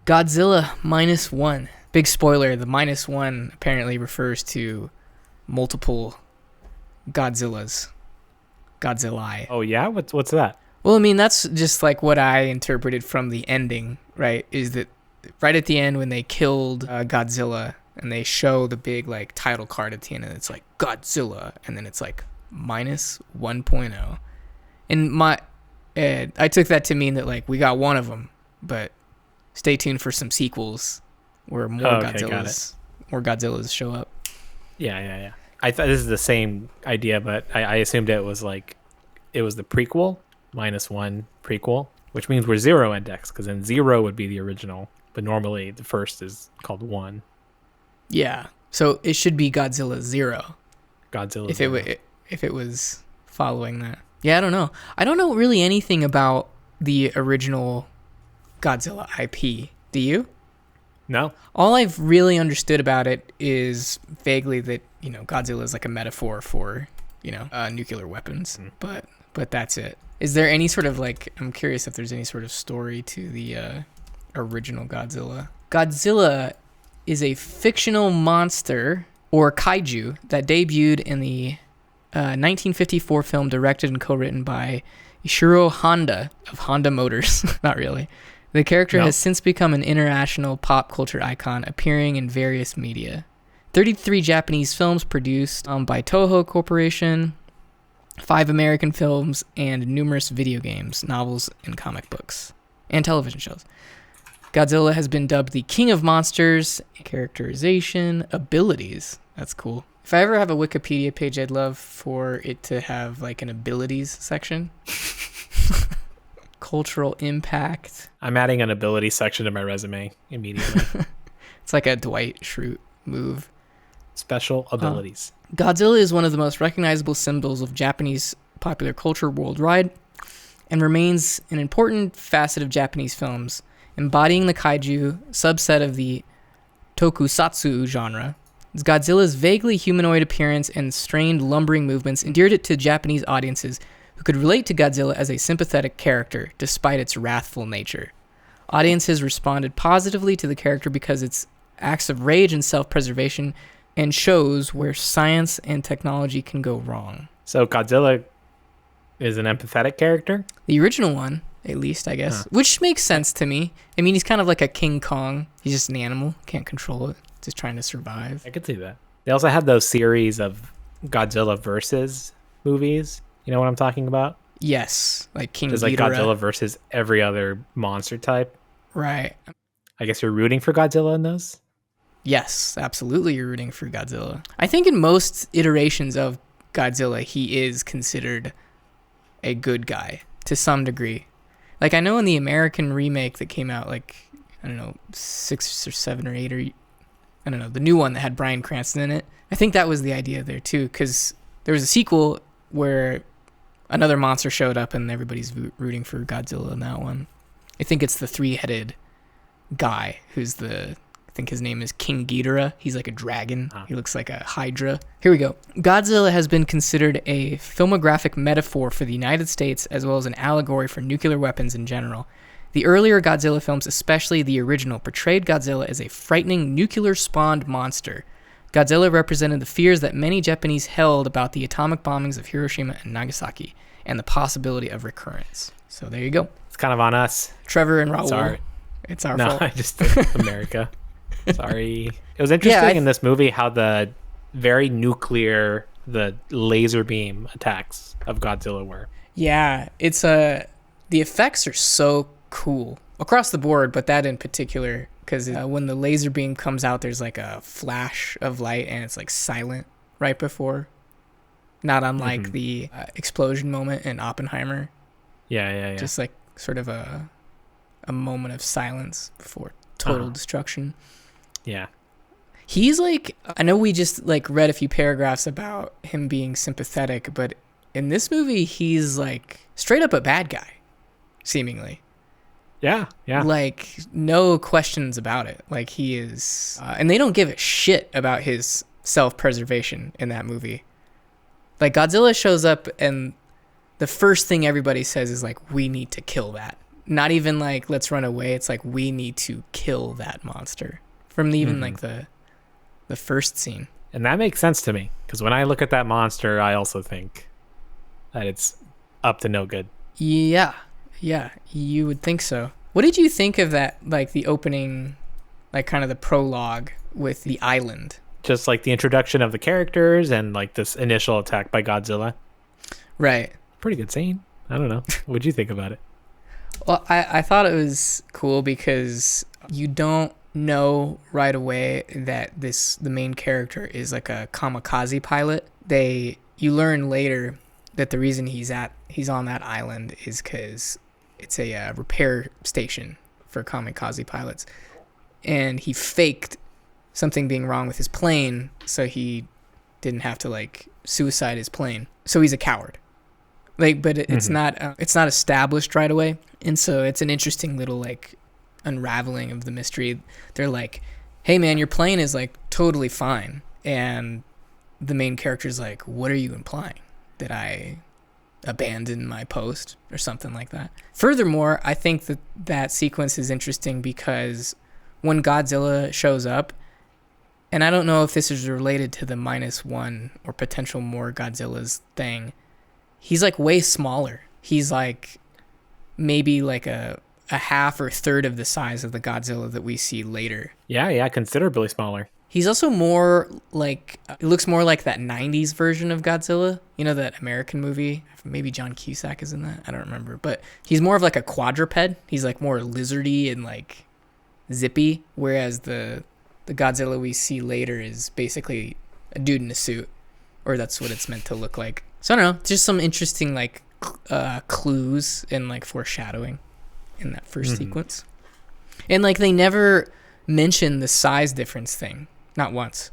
Godzilla Minus One. Big spoiler, the minus one apparently refers to multiple Godzillas. Godzilla. Oh yeah? What's that? Well, I mean, that's just like what I interpreted from the ending, right? Is that right at the end when they killed Godzilla and they show the big like title card at the end and it's like Godzilla and then it's like minus 1.0. And I took that to mean that like we got one of them, but stay tuned for some sequels where more Godzillas show up. Yeah. I thought this is the same idea, but I assumed it was the prequel, minus one prequel, which means we're zero index, because then zero would be the original, but normally the first is called one. Yeah, so it should be Godzilla Zero. Godzilla if it was following that. Yeah, I don't know. I don't know really anything about the original Godzilla IP. Do you? No. All I've really understood about it is vaguely that, Godzilla is like a metaphor for, nuclear weapons. But that's it. Is there any sort of I'm curious if there's any sort of story to the original Godzilla. Godzilla is a fictional monster or kaiju that debuted in the 1954 film directed and co-written by Ishiro Honda of Honda Motors. Not really. The character has since become an international pop culture icon, appearing in various media. 33 Japanese films produced by Toho Corporation, 5 American films, and numerous video games, novels, and comic books, and television shows. Godzilla has been dubbed the King of Monsters. Characterization, abilities. That's cool. If I ever have a Wikipedia page, I'd love for it to have an abilities section. Cultural impact. I'm adding an ability section to my resume immediately. It's like a Dwight Schrute move. Special abilities. Godzilla is one of the most recognizable symbols of Japanese popular culture worldwide and remains an important facet of Japanese films, embodying the kaiju subset of the tokusatsu genre. Godzilla's vaguely humanoid appearance and strained lumbering movements endeared it to Japanese audiences who could relate to Godzilla as a sympathetic character, despite its wrathful nature. Audiences responded positively to the character because its acts of rage and self-preservation and shows where science and technology can go wrong. So Godzilla is an empathetic character? The original one, at least, I guess. Which makes sense to me. I mean, he's kind of like a King Kong. He's just an animal. Can't control it. Just trying to survive. I could see that. They also had those series of Godzilla versus movies. You know what I'm talking about? Yes. Like King Ghidorah. There's Godzilla versus every other monster type. Right. I guess you're rooting for Godzilla in those? Yes, absolutely you're rooting for Godzilla. I think in most iterations of Godzilla, he is considered a good guy to some degree. I know in the American remake that came out 6 or 7 or 8 or I don't know, the new one that had Bryan Cranston in it. I think that was the idea there too, because there was a sequel where another monster showed up and everybody's rooting for Godzilla in that one. I think it's the 3-headed guy who's I think his name is King Ghidorah. He's like a dragon. He looks like a hydra. Here we go. Godzilla has been considered a filmographic metaphor for the United States as well as an allegory for nuclear weapons in general. The earlier Godzilla films, especially the original, portrayed Godzilla as a frightening nuclear-spawned monster. Godzilla represented the fears that many Japanese held about the atomic bombings of Hiroshima and Nagasaki and the possibility of recurrence. So there you go. It's kind of on us. Trevor and Raul. Sorry. It's our fault. No, I just did America. Sorry. It was interesting in this movie how the very nuclear, the laser beam attacks of Godzilla were. Yeah, it's the effects are so cool across the board, but that in particular, because when the laser beam comes out, there's a flash of light and it's silent right before, not unlike the explosion moment in Oppenheimer. Yeah. Just sort of a moment of silence before total destruction. Yeah. He's I know we just read a few paragraphs about him being sympathetic, but in this movie he's straight up a bad guy, seemingly. Yeah. No questions about it. He is and they don't give a shit about his self-preservation in that movie. Godzilla shows up and the first thing everybody says is we need to kill that not even like let's run away. It's like we need to kill that monster from even like the first scene. And that makes sense to me because when I look at that monster, I also think that it's up to no good. Yeah, you would think so. What did you think of that, like the opening, like kind of the prologue with the island? Just like the introduction of the characters and like this initial attack by Godzilla. Right. Pretty good scene. I don't know. What'd you think about it? Well, I thought it was cool because you don't know right away that the main character is like a kamikaze pilot. You learn later that the reason he's on that island is because it's a repair station for kamikaze pilots, and he faked something being wrong with his plane so he didn't have to like suicide his plane. So he's a coward. Like, but it's not established right away, and so it's an interesting little like unraveling of the mystery. They're like, "Hey man, your plane is like totally fine," and the main character's like, "What are you implying? That I abandoned my post or something like that?" Furthermore, I think that sequence is interesting because when Godzilla shows up, and I don't know if this is related to the -1 or potential more Godzillas thing, he's like way smaller. He's like maybe like a half or third of the size of the Godzilla that we see later. Yeah, considerably smaller. He's also more like, it looks more like that 90s version of Godzilla. You know, that American movie? Maybe John Cusack is in that. I don't remember. But he's more of like a quadruped. He's like more lizardy and like zippy. Whereas the Godzilla we see later is basically a dude in a suit. Or that's what it's meant to look like. So I don't know. Just some interesting like clues and like foreshadowing in that first sequence. And like they never mention the size difference thing. Not once.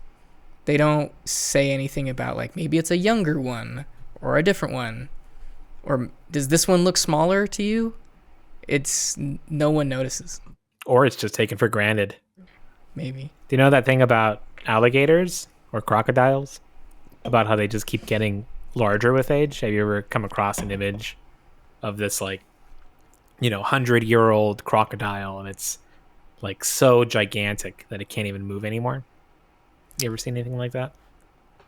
They don't say anything about like maybe it's a younger one or a different one, or does this one look smaller to you? It's no one notices. Or it's just taken for granted. Maybe. Do you know that thing about alligators or crocodiles? About how they just keep getting larger with age? Have you ever come across an image of this like, 100-year-old crocodile and it's like so gigantic that it can't even move anymore? You ever seen anything like that?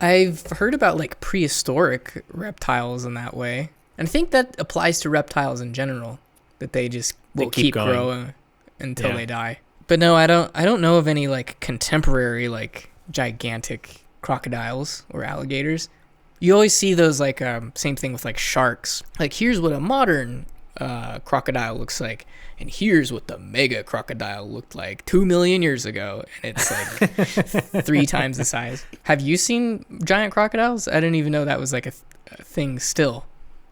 I've heard about like prehistoric reptiles in that way. And I think that applies to reptiles in general, that they just will keep growing until they die. But no, I don't know of any like contemporary like gigantic crocodiles or alligators. You always see those like same thing with like sharks. Like here's what a modern crocodile looks like, and here's what the mega crocodile looked like 2 million years ago, and it's like 3 times the size. Have you seen giant crocodiles? I didn't even know that was like a thing still.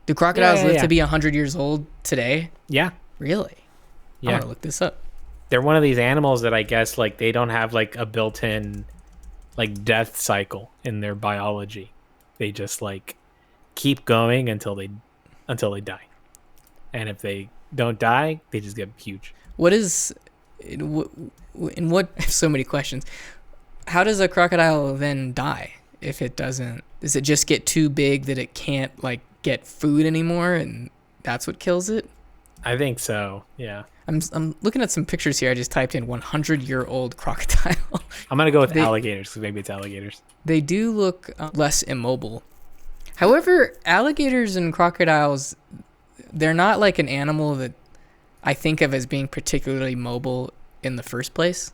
Do crocodiles live to be 100 years old today? Yeah. Really? I want to look this up. They're one of these animals that I guess like they don't have like a built-in like death cycle in their biology. They just like keep going until they die. And if they don't die, they just get huge. I have so many questions. How does a crocodile then die if it doesn't? Does it just get too big that it can't like get food anymore, and that's what kills it? I think so. Yeah. I'm looking at some pictures here. I just typed in 100-year-old crocodile. I'm gonna go with alligators because maybe it's alligators. They do look less immobile. However, alligators and crocodiles, they're not like an animal that I think of as being particularly mobile in the first place.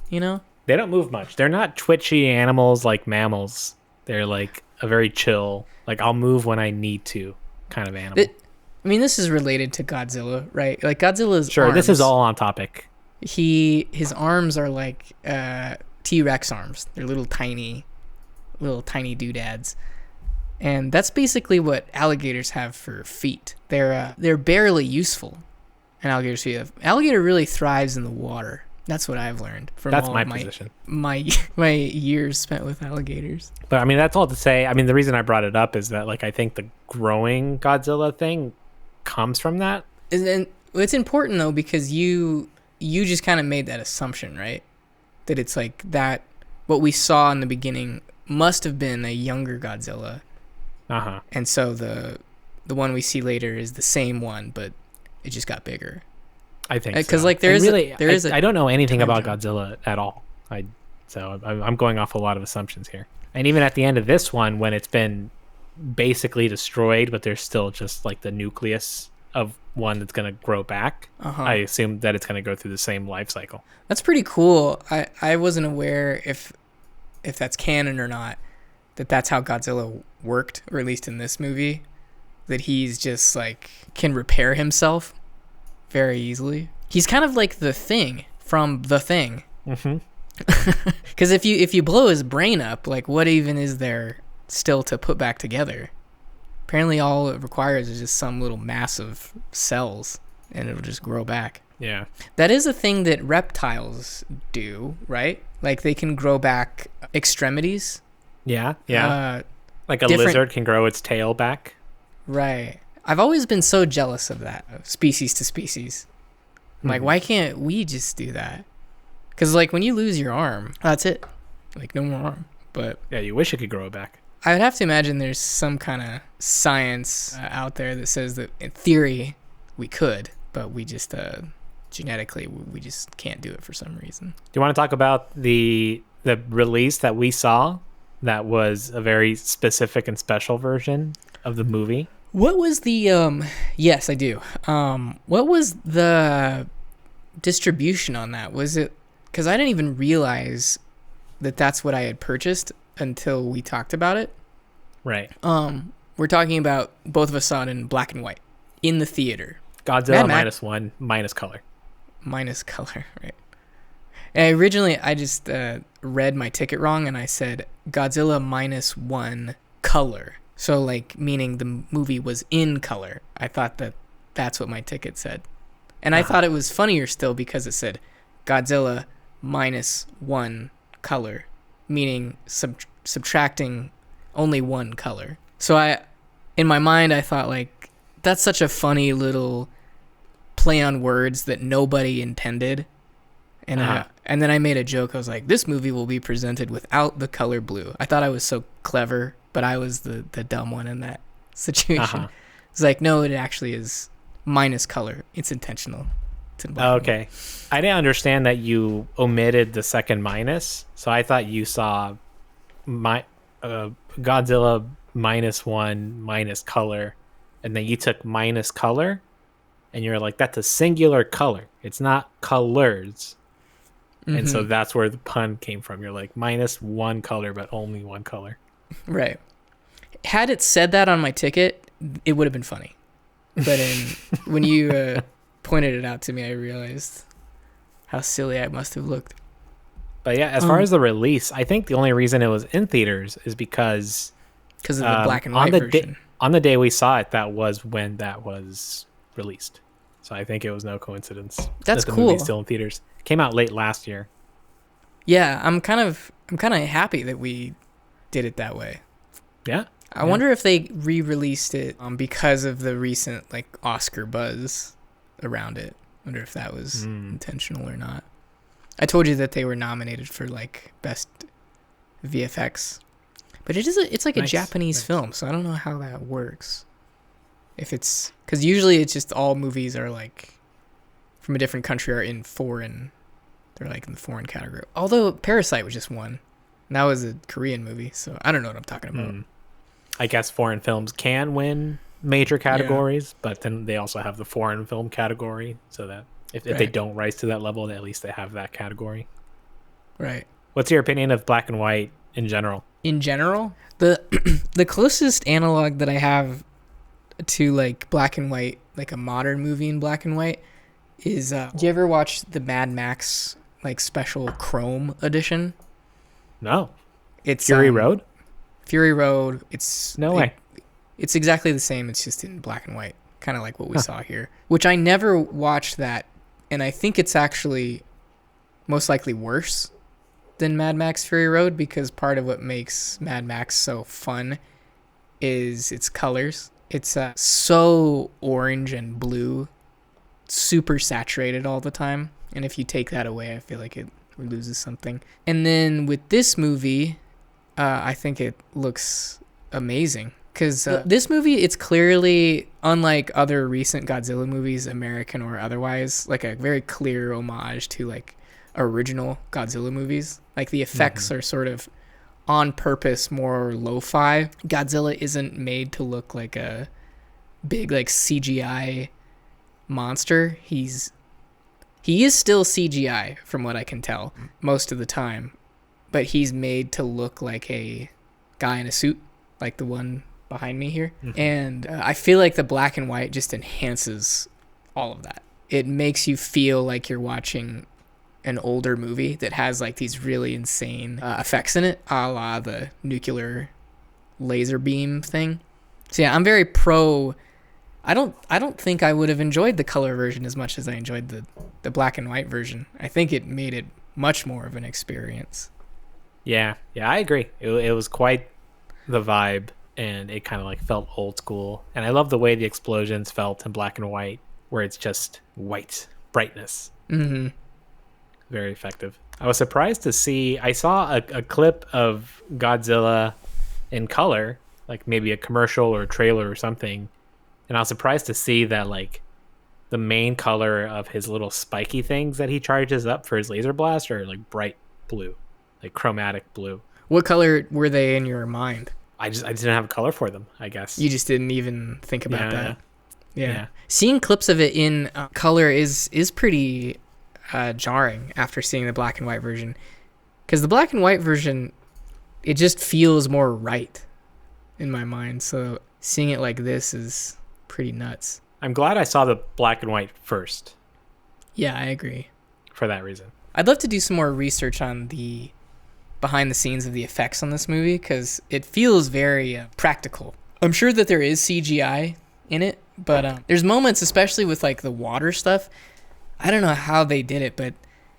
You know? They don't move much. They're not twitchy animals like mammals. They're like a very chill, like I'll move when I need to kind of animal. I mean, this is related to Godzilla, right? Like Godzilla's Sure, arms, this is all on topic. His arms are like T-Rex arms. They're little tiny doodads. And that's basically what alligators have for feet. They're barely useful. An alligator's feet. Alligator really thrives in the water. That's what I've learned from position. My years spent with alligators. But I mean, that's all to say. I mean, the reason I brought it up is that like I think the growing Godzilla thing comes from that. And it's important though because you just kind of made that assumption, right? That it's like that what we saw in the beginning must have been a younger Godzilla. Uh-huh. And so the one we see later is the same one, but it just got bigger. I think because so. like there And is really, there is a I don't know anything time about jump. Godzilla at all. I'm going off a lot of assumptions here. And even at the end of this one, when it's been basically destroyed, but there's still just like the nucleus of one that's going to grow back. I assume that it's going to go through the same life cycle. That's pretty cool. I wasn't aware if that's canon or not, that's how Godzilla worked, or at least in this movie, that he's just like can repair himself very easily. He's kind of like the Thing from The Thing. Mm-hmm. Because if you blow his brain up, like what even is there still to put back together? Apparently all it requires is just some little mass of cells and it'll just grow back. Yeah. That is a thing that reptiles do, right? Like they can grow back extremities. Yeah. Yeah. Like a different- lizard can grow its tail back. Right. I've always been so jealous of that, of species to species. I'm like, why can't we just do that? Because like when you lose your arm, that's it. Like no more arm. But Yeah, you wish it could grow it back. I would have to imagine there's some kind of science out there that says that in theory we could, but we just genetically we just can't do it for some reason. Do you want to talk about the release that we saw that was a very specific and special version of the movie? What was the yes, I do. What was the distribution on that? Was it, because I didn't even realize that that's what I had purchased until we talked about it. Right. We're talking about, both of us saw it in black and white in the theater. Godzilla Mad -1 minus color. Minus color, right? And originally, I just read my ticket wrong, and I said Godzilla -1 color. So, like, meaning the movie was in color. I thought that's what my ticket said. And I thought it was funnier still because it said Godzilla -1 color, meaning subtracting only one color. So in my mind, I thought, like, that's such a funny little play on words that nobody intended. And and then I made a joke. I was like, this movie will be presented without the color blue. I thought I was so clever, but I was the dumb one in that situation. It's like, no, it actually is minus color. It's intentional. It's in black and white. Okay. I didn't understand that you omitted the second minus, so I thought you saw Godzilla -1 minus color, and then you took minus color, and you're like, that's a singular color. It's not colors. And so that's where the pun came from. You're like, -1 color, but only one color. Right. Had it said that on my ticket, it would have been funny. But when you pointed it out to me, I realized how silly I must have looked. But yeah, as far as the release, I think the only reason it was in theaters is because of the black and white version. On the day we saw it, that was when that was released. So I think it was no coincidence That's that the cool. movie's still in theaters. It came out late last year. Yeah, I'm kind of happy that we did it that way. Yeah. I wonder if they re-released it because of the recent like Oscar buzz around it. I wonder if that was intentional or not. I told you that they were nominated for like best VFX, but it's like a Japanese film, so I don't know how that works. If it's because usually it's just all movies are like from a different country are in foreign. They're like in the foreign category. Although Parasite was just one. And that was a Korean movie, so I don't know what I'm talking about. I guess foreign films can win major categories, but then they also have the foreign film category, so that if they don't rise to that level, at least they have that category. Right. What's your opinion of black and white in general? In general, the closest analog that I have to like black and white, like a modern movie in black and white, is do you ever watch the Mad Max like special Chrome edition? No. It's Fury Road? Fury Road. It's no way. It's exactly the same. It's just in black and white, kind of like what we saw here. Which I never watched that, and I think it's actually most likely worse than Mad Max Fury Road because part of what makes Mad Max so fun is its colors. It's so orange and blue, super saturated all the time. And if you take that away, I feel like it loses something. And then with this movie, I think it looks amazing because this movie, it's clearly, unlike other recent Godzilla movies, American or otherwise, like a very clear homage to like original Godzilla movies. Like the effects are sort of on purpose more lo-fi. Godzilla isn't made to look like a big like CGI monster. He is still CGI from what I can tell most of the time, but he's made to look like a guy in a suit, like the one behind me here. And I feel like the black and white just enhances all of that. It makes you feel like you're watching an older movie that has like these really insane effects in it, a la the nuclear laser beam thing. So yeah, I'm very pro. I don't think I would have enjoyed the color version as much as I enjoyed the black and white version. I think it made it much more of an experience. Yeah, I agree. It was quite the vibe, and it kind of like felt old school. And I love the way the explosions felt in black and white, where it's just white brightness. Mm-hmm. Very effective. I was surprised to see. I saw a clip of Godzilla in color, like maybe a commercial or a trailer or something, and I was surprised to see that like the main color of his little spiky things that he charges up for his laser blast are like bright blue, like chromatic blue. What color were they in your mind? I didn't have a color for them, I guess. You just didn't even think about that. Yeah. Seeing clips of it in color is pretty jarring after seeing the black and white version, because the black and white version, it just feels more right in my mind. So seeing it like this is pretty nuts. I'm glad I saw the black and white first. Yeah, I agree. For that reason. I'd love to do some more research on the behind the scenes of the effects on this movie, because it feels very practical. I'm sure that there is CGI in it, but there's moments, especially with like the water stuff, I don't know how they did it, but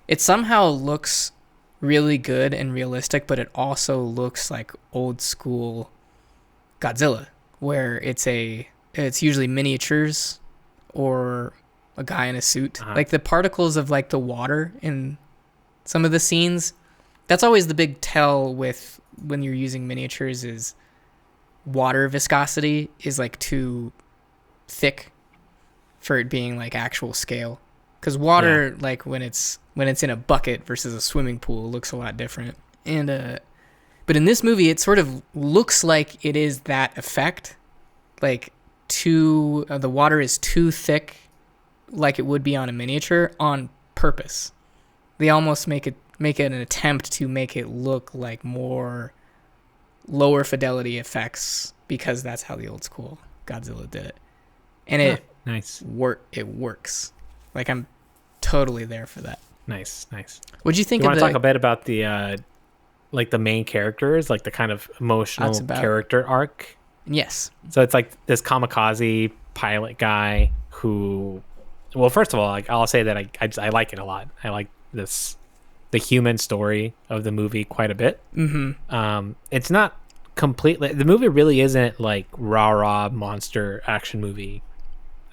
it somehow looks really good and realistic, but it also looks like old school Godzilla, where it's usually miniatures or a guy in a suit. Like the particles of like the water in some of the scenes, that's always the big tell with when you're using miniatures, is water viscosity is like too thick for it being like actual scale. Because water, like when it's in a bucket versus a swimming pool, looks a lot different. And but in this movie, it sort of looks like it is that effect, like the water is too thick, like it would be on a miniature, on purpose. They almost make it an attempt to make it look like more lower fidelity effects, because that's how the old school Godzilla did it, and it works. Like, I'm totally there for that. Nice. What'd you think you of want to talk a bit about the like the main characters, like the kind of emotional character arc? Yes. So it's like this kamikaze pilot guy who, well, first of all, like I'll say that I like it a lot. I like the human story of the movie quite a bit. Mm-hmm. It's not completely, the movie really isn't like rah monster action movie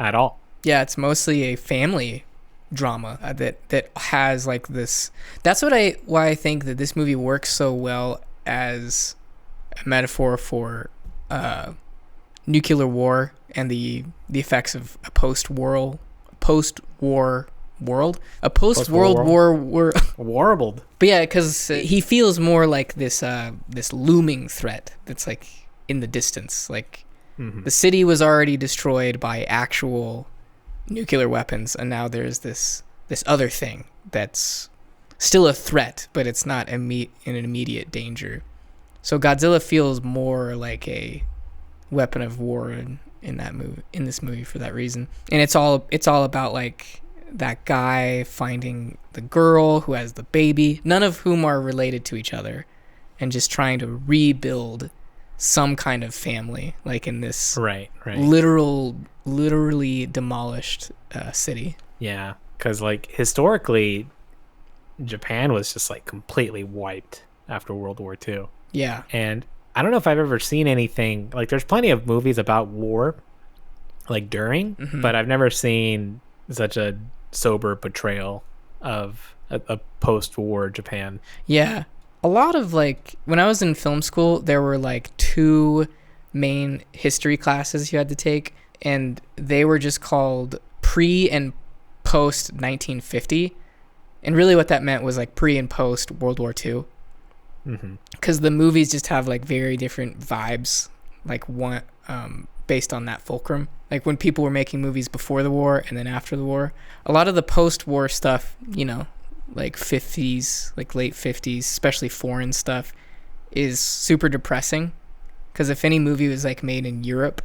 at all. Yeah, it's mostly a family drama that has like this. That's why I think that this movie works so well as a metaphor for nuclear war and the effects of a post-war world, a post-World War warbled. But yeah, because he feels more like this looming threat that's like in the distance. Like the city was already destroyed by actual nuclear weapons, and now there's this other thing that's still a threat, but it's not in an immediate danger. So Godzilla feels more like a weapon of war in this movie for that reason. And it's all about like that guy finding the girl who has the baby, none of whom are related to each other, and just trying to rebuild some kind of family, like in this right literally demolished city. Yeah, because like historically, Japan was just like completely wiped after World War II. Yeah, and I don't know if I've ever seen anything like, there's plenty of movies about war, like during, but I've never seen such a sober portrayal of a post-war Japan. Yeah. A lot of like, when I was in film school, there were like two main history classes you had to take, and they were just called pre and post 1950. And really what that meant was like pre and post World War II. Because the movies just have like very different vibes, like one based on that fulcrum. Like when people were making movies before the war and then after the war, a lot of the post-war stuff, you know, like 50s, like late 50s, especially foreign stuff, is super depressing. Because if any movie was like made in Europe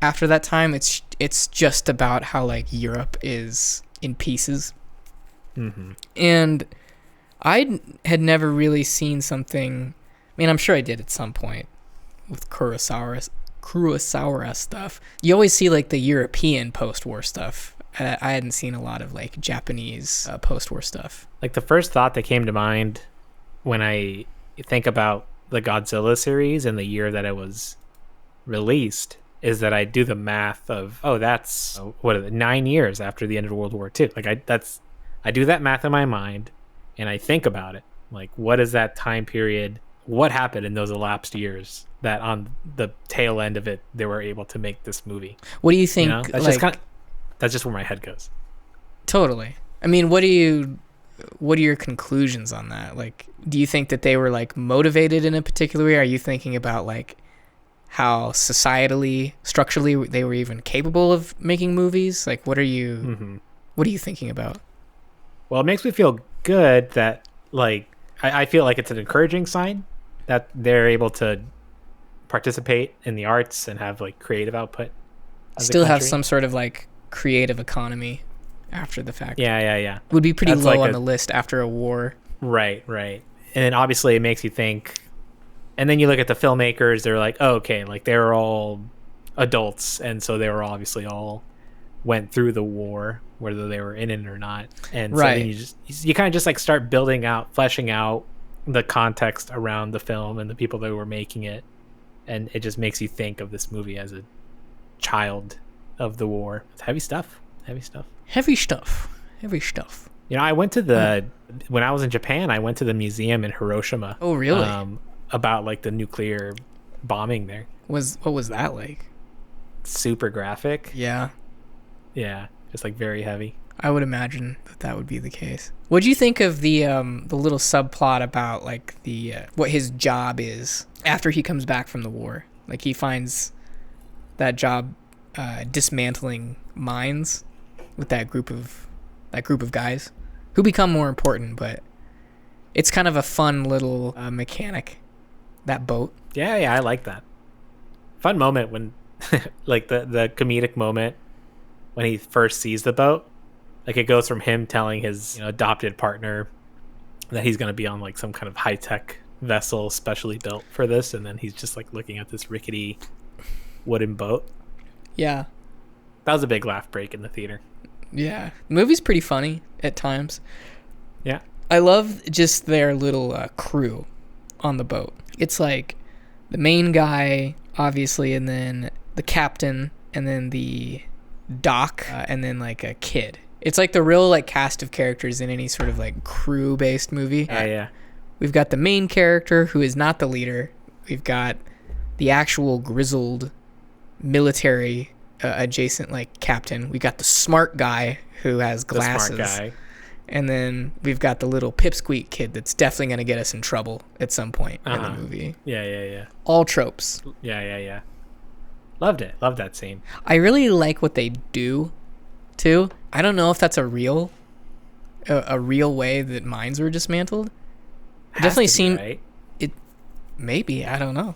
after that time, it's just about how like Europe is in pieces. And I had never really seen something. I mean, I'm sure I did at some point with Kurosawa stuff. You always see like the European post-war stuff. I hadn't seen a lot of like Japanese post-war stuff. Like the first thought that came to mind when I think about the Godzilla series and the year that it was released is that I do the math of, that's 9 years after the end of World War II. Like I do that math in my mind and I think about it. Like, what is that time period? What happened in those elapsed years that on the tail end of it, they were able to make this movie? What do you think? You know? That's just where my head goes. Totally. I mean, what are your conclusions on that? Like, do you think that they were like motivated in a particular way? Are you thinking about like how societally, structurally, they were even capable of making movies? Like, what are you thinking about? Well, it makes me feel good that like, I feel like it's an encouraging sign that they're able to participate in the arts and have like creative output. Still have some sort of like creative economy after the fact. Yeah. Would be pretty That's low like on the list after a war. Right. And then obviously it makes you think, and then you look at the filmmakers, they're like, oh, okay, like they were all adults, and so they were obviously all went through the war, whether they were in it or not. And so then you kind of just like start fleshing out the context around the film and the people that were making it. And it just makes you think of this movie as a child of the war. It's heavy stuff. You know, I went to when I was in Japan, I went to the museum in Hiroshima. Oh, really? About like the nuclear bombing there. What was that like? Super graphic. Yeah, just like very heavy. I would imagine that would be the case. What do you think of the little subplot about like the what his job is after he comes back from the war? Like he finds that job dismantling mines with that group of guys who become more important, but it's kind of a fun little mechanic, that boat. Yeah, I like that. Fun moment when like the comedic moment when he first sees the boat. Like it goes from him telling his adopted partner that he's going to be on like some kind of high-tech vessel specially built for this, and then he's just like looking at this rickety wooden boat. Yeah. That was a big laugh break in the theater. Yeah. The movie's pretty funny at times. Yeah. I love just their little crew on the boat. It's like the main guy, obviously, and then the captain, and then the doc, and then like a kid. It's like the real like cast of characters in any sort of like crew-based movie. Yeah. We've got the main character who is not the leader. We've got the actual grizzled military adjacent like captain. We got the smart guy who has glasses. The smart guy. And then we've got the little pipsqueak kid that's definitely going to get us in trouble at some point in the movie. Yeah. All tropes. Yeah. Loved it. Loved that scene. I really like what they do, too. I don't know if that's a real way that mines were dismantled. It definitely seemed... Right? It maybe. I don't know.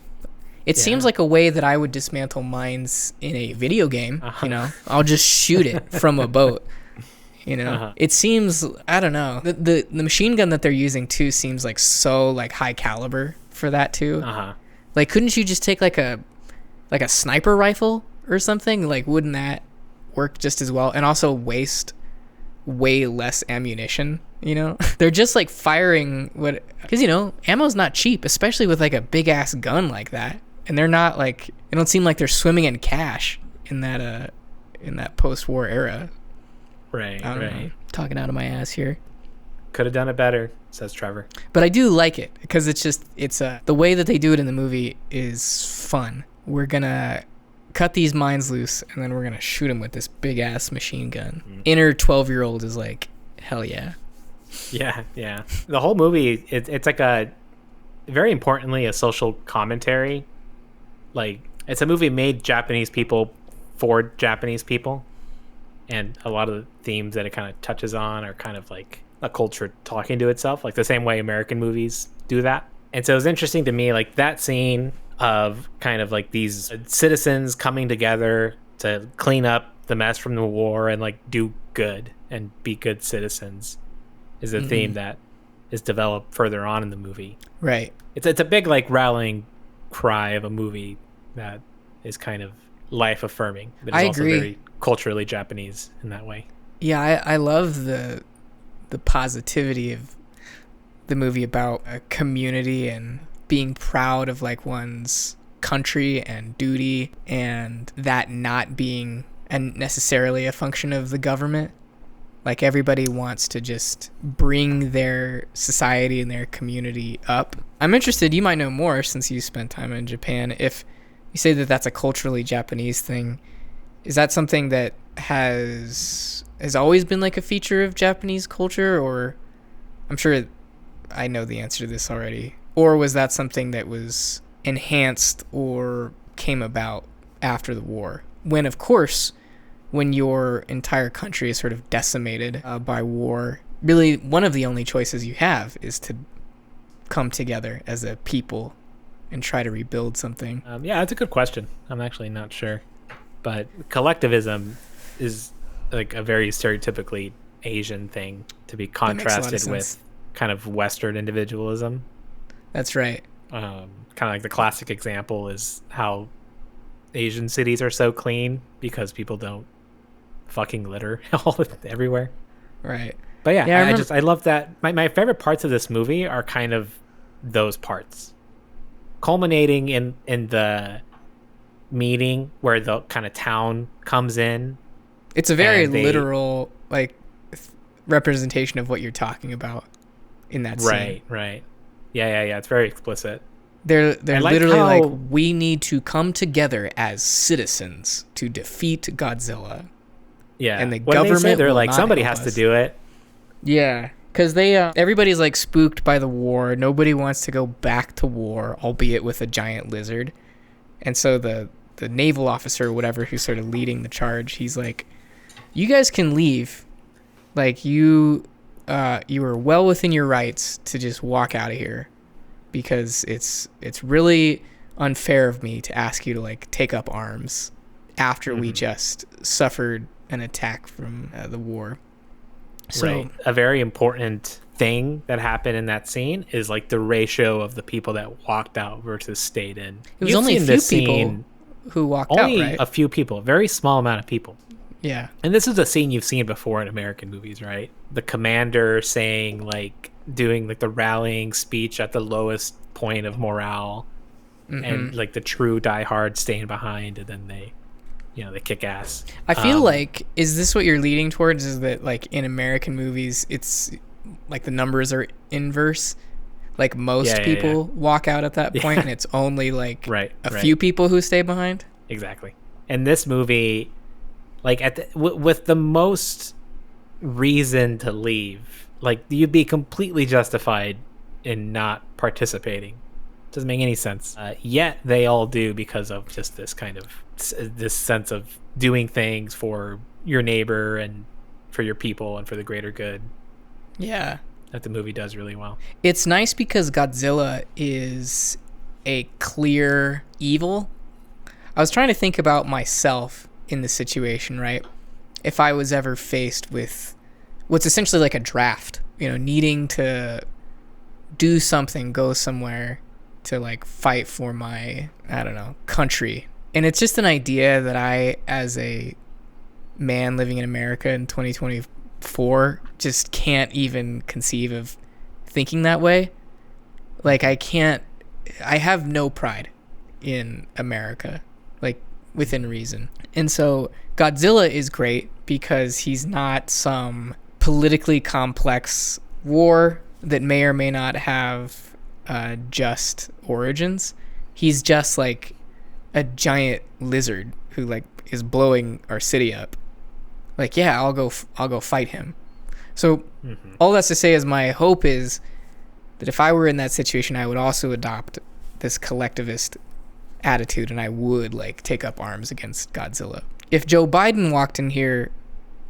It seems like a way that I would dismantle mines in a video game. I'll just shoot it from a boat. It seems, I don't know, the machine gun that they're using too seems like so like high caliber for that too. Like, couldn't you just take like a sniper rifle or something? Like, wouldn't that work just as well and also waste way less ammunition? They're just like firing because ammo's not cheap, especially with like a big ass gun like that. And they're not like, it don't seem like they're swimming in cash in that post-war era. Right. Talking out of my ass here. Could have done it better, says Trevor. But I do like it because it's the way that they do it in the movie is fun. we're gonna cut these minds loose, and then we're gonna shoot them with this big ass machine gun. Inner 12-year-old is like, hell yeah. Yeah. The whole movie, it's like very importantly, a social commentary. Like, it's a movie made Japanese people for Japanese people, and a lot of the themes that it kind of touches on are kind of like a culture talking to itself, like the same way American movies do that. And so it was interesting to me, like that scene of kind of like these citizens coming together to clean up the mess from the war and like do good and be good citizens is a theme that is developed further on in the movie. Right. It's a big like rallying cry of a movie that is kind of life affirming, but it's also very culturally Japanese in that way. Yeah, I love the positivity of the movie about a community and being proud of like one's country and duty, and that not being necessarily a function of the government. Like everybody wants to just bring their society and their community up. I'm interested, you might know more since you spent time in Japan. If you say that that's a culturally Japanese thing, is that something that has always been like a feature of Japanese culture? Or I'm sure I know the answer to this already. Or was that something that was enhanced or came about after the war? When, of course, when your entire country is sort of decimated by war, really one of the only choices you have is to come together as a people and try to rebuild something. Yeah, that's a good question. I'm actually not sure. But collectivism is like a very stereotypically Asian thing to be contrasted with kind of Western individualism. That's right. Kind of like the classic example is how Asian cities are so clean because people don't fucking litter everywhere. Right. But yeah, I love that. My favorite parts of this movie are kind of those parts, culminating in the meeting where the kind of town comes in. It's a very literal like representation of what you're talking about in that scene. Right. Yeah. It's very explicit. They're literally like, we need to come together as citizens to defeat Godzilla. Yeah. And the government, they're like, somebody has to do it. Yeah. Because everybody's like spooked by the war. Nobody wants to go back to war, albeit with a giant lizard. And so the naval officer or whatever who's sort of leading the charge, he's like, you guys can leave. Like you are well within your rights to just walk out of here, because it's really unfair of me to ask you to like take up arms after we just suffered an attack from the war. So a very important thing that happened in that scene is like the ratio of the people that walked out versus stayed in. It was only a few people who walked out, right? Only a few people, a very small amount of people. Yeah. And this is a scene you've seen before in American movies, right? The commander saying like, doing like the rallying speech at the lowest point of morale, and like the true diehard staying behind, and then they kick ass. I feel like, is this what you're leading towards, is that like in American movies it's like the numbers are inverse, like most people walk out at that point, and it's only like a few people who stay behind? Exactly. And this movie, like with the most reason to leave, like you'd be completely justified in not participating. Doesn't make any sense. Yet they all do, because of just this kind of this sense of doing things for your neighbor and for your people and for the greater good. Yeah. That the movie does really well. It's nice because Godzilla is a clear evil. I was trying to think about myself in this situation, right? If I was ever faced with what's essentially like a draft, needing to do something, go somewhere to like fight for my, I don't know, country. And it's just an idea that I, as a man living in America in 2024, just can't even conceive of thinking that way. Like I have no pride in America, like within reason. And so Godzilla is great because he's not some politically complex war that may or may not have just origins. He's just like a giant lizard who like is blowing our city up, like, yeah, I'll go fight him. So all that's to say is my hope is that if I were in that situation, I would also adopt this collectivist attitude and I would like take up arms against Godzilla. If Joe Biden walked in here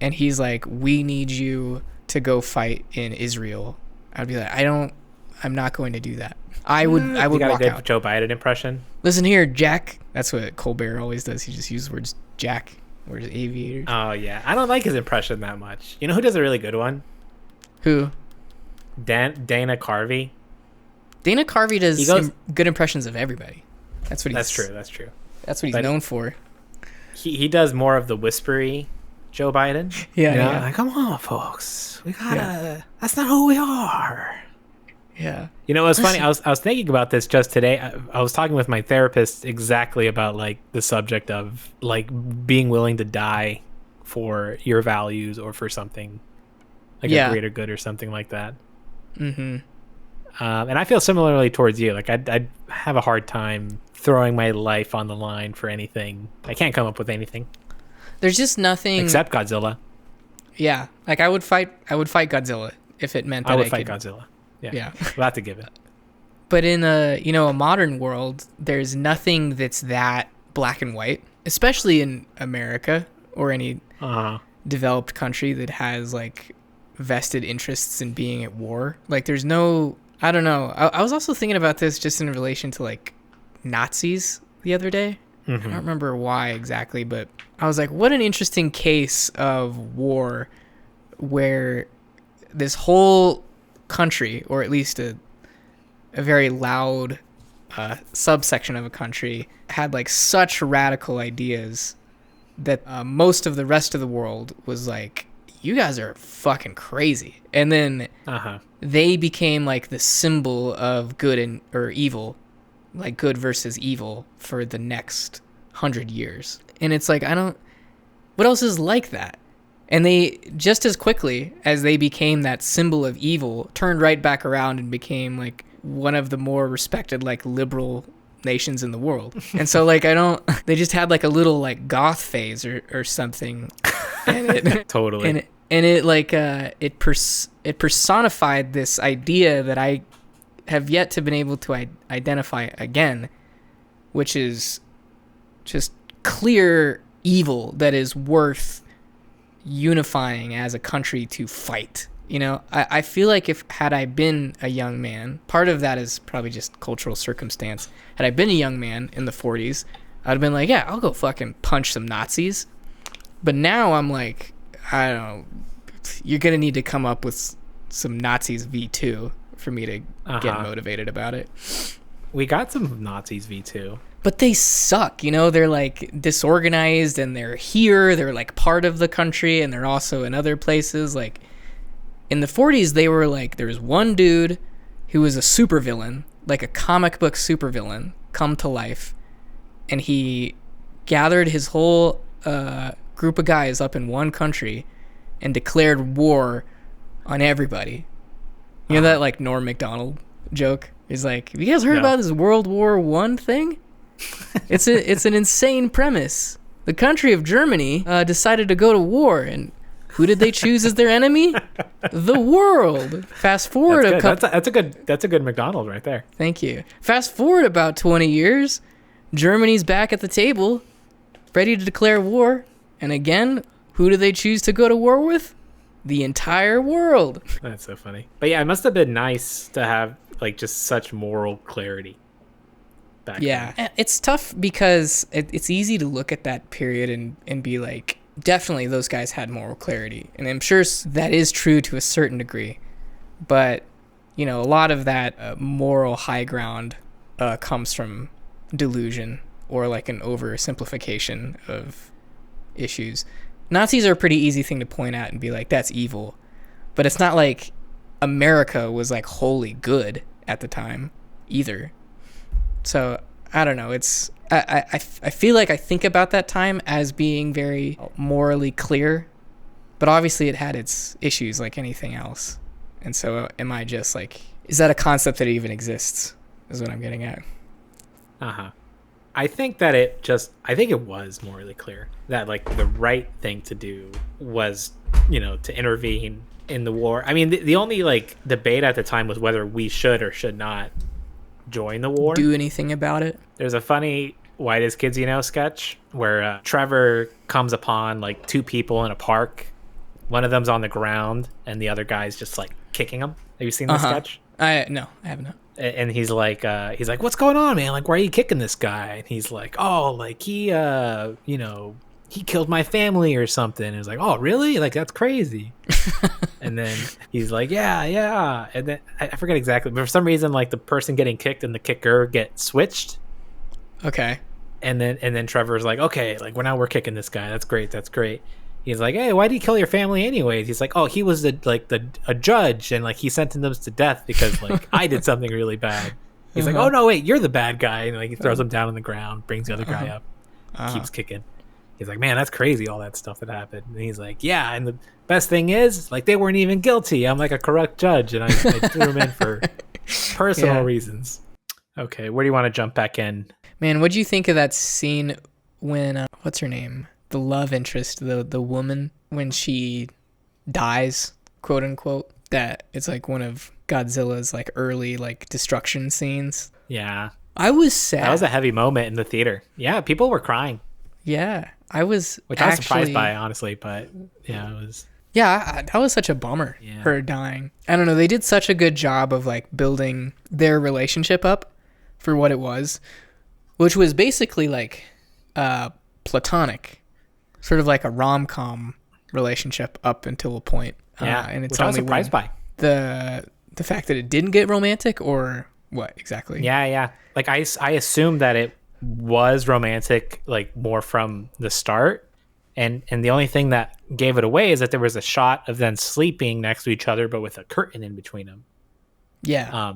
and he's like, we need you to go fight in Israel, I'd be like, I'm not going to do that. I would you got walk a good out. Joe Biden impression? Listen here, Jack. That's what Colbert always does. He just uses words Jack, words aviator. Oh yeah, I don't like his impression that much. You know who does a really good one? Who? Dana Carvey. Dana Carvey does good impressions of everybody. That's what he's. That's true. That's what he's known for. He does more of the whispery Joe Biden. Yeah, you know? yeah. Like, come on, folks. We gotta. Yeah. That's not who we are. Yeah. You know, it was funny. I was thinking about this just today. I was talking with my therapist exactly about like the subject of like being willing to die for your values or for something like a greater good or something like that. Mm-hmm. And I feel similarly towards you. Like I'd have a hard time throwing my life on the line for anything. I can't come up with anything. There's just nothing except Godzilla. Yeah, like I would fight Godzilla if it meant that I would fight Godzilla. Yeah. We'll have to give it. But in a modern world, there's nothing that's that black and white, especially in America or any developed country that has like vested interests in being at war. Like there's no, I don't know. I was also thinking about this just in relation to like Nazis the other day. I don't remember why exactly, but I was like, what an interesting case of war where this whole country, or at least a very loud subsection of a country, had like such radical ideas that most of the rest of the world was like, you guys are fucking crazy. And then they became like the symbol of good or evil, like good versus evil for the next 100 years. And it's like, what else is like that? And they, just as quickly as they became that symbol of evil, turned right back around and became like one of the more respected like liberal nations in the world. And so like they just had like a little like goth phase or something. And it, totally. And it like it personified this idea that I have yet to been able to identify again, which is just clear evil that is worth unifying as a country to fight. I feel like had I been a young man, part of that is probably just cultural circumstance. Had I been a young man in the 40s, I'd have been like, yeah, I'll go fucking punch some Nazis. But now I'm like, I don't know, you're gonna need to come up with some Nazis V2 for me to get motivated about it. We got some Nazis V2. But they suck, they're like disorganized and they're here, they're like part of the country and they're also in other places. Like in the 40s, they were like, there's one dude who was a supervillain, like a comic book supervillain come to life. And he gathered his whole group of guys up in one country and declared war on everybody. You know that like Norm Macdonald joke? He's like, have you guys heard about this World War I thing? It's an insane premise. The country of Germany decided to go to war, and who did they choose as their enemy? The world. Fast forward that's a good McDonald right there. Thank you. Fast forward about 20 years, Germany's back at the table, ready to declare war, and again, who do they choose to go to war with? The entire world. That's so funny. But yeah, it must have been nice to have like just such moral clarity. Yeah, it's tough because it's easy to look at that period and be like, definitely those guys had moral clarity. And I'm sure that is true to a certain degree. But, a lot of that moral high ground comes from delusion or like an oversimplification of issues. Nazis are a pretty easy thing to point at and be like, that's evil. But it's not like America was like wholly good at the time either. So I don't know. I feel like I think about that time as being very morally clear, but obviously it had its issues like anything else. And so am I just like, is that a concept that even exists? Is what I'm getting at. I think that I think it was morally clear that like the right thing to do was, to intervene in the war. I mean, the only like debate at the time was whether we should or should not join the war. Do anything about it? There's a funny White as Kids You Know sketch where Trevor comes upon like two people in a park. One of them's on the ground and the other guy's just like kicking him. Have you seen this sketch? No, I have not. And he's like, what's going on, man? Like, why are you kicking this guy? And he's like, oh, like he killed my family or something. And it's like, oh, really? Like, that's crazy. And then he's like, yeah. And then I forget exactly, but for some reason, like the person getting kicked and the kicker get switched. Okay. And then Trevor's like, okay, like we're kicking this guy. That's great. He's like, hey, why did he kill your family anyways? He's like, oh, he was a judge and like he sentenced them to death because like I did something really bad. He's like, oh no, wait, you're the bad guy. And like he throws him down on the ground, brings the other guy up, keeps kicking. He's like, man, that's crazy, all that stuff that happened. And he's like, yeah, and the best thing is, like, they weren't even guilty. I'm like a corrupt judge, and I threw them in for personal reasons. Okay, where do you want to jump back in? Man, what'd you think of that scene when, what's her name? The love interest, the woman, when she dies, quote unquote, that it's like one of Godzilla's like early like destruction scenes. Yeah. I was sad. That was a heavy moment in the theater. Yeah, people were crying. Yeah, I was Which I was surprised by, honestly, but yeah, it was... Yeah, that was such a bummer, her dying. I don't know, they did such a good job of like building their relationship up for what it was, which was basically like platonic, sort of like a rom-com relationship up until a point. Yeah, and it's which I was surprised by. The fact that it didn't get romantic, or what exactly? Yeah. Like I assumed that it was romantic, like more from the start, and the only thing that gave it away is that there was a shot of them sleeping next to each other, but with a curtain in between them. Yeah.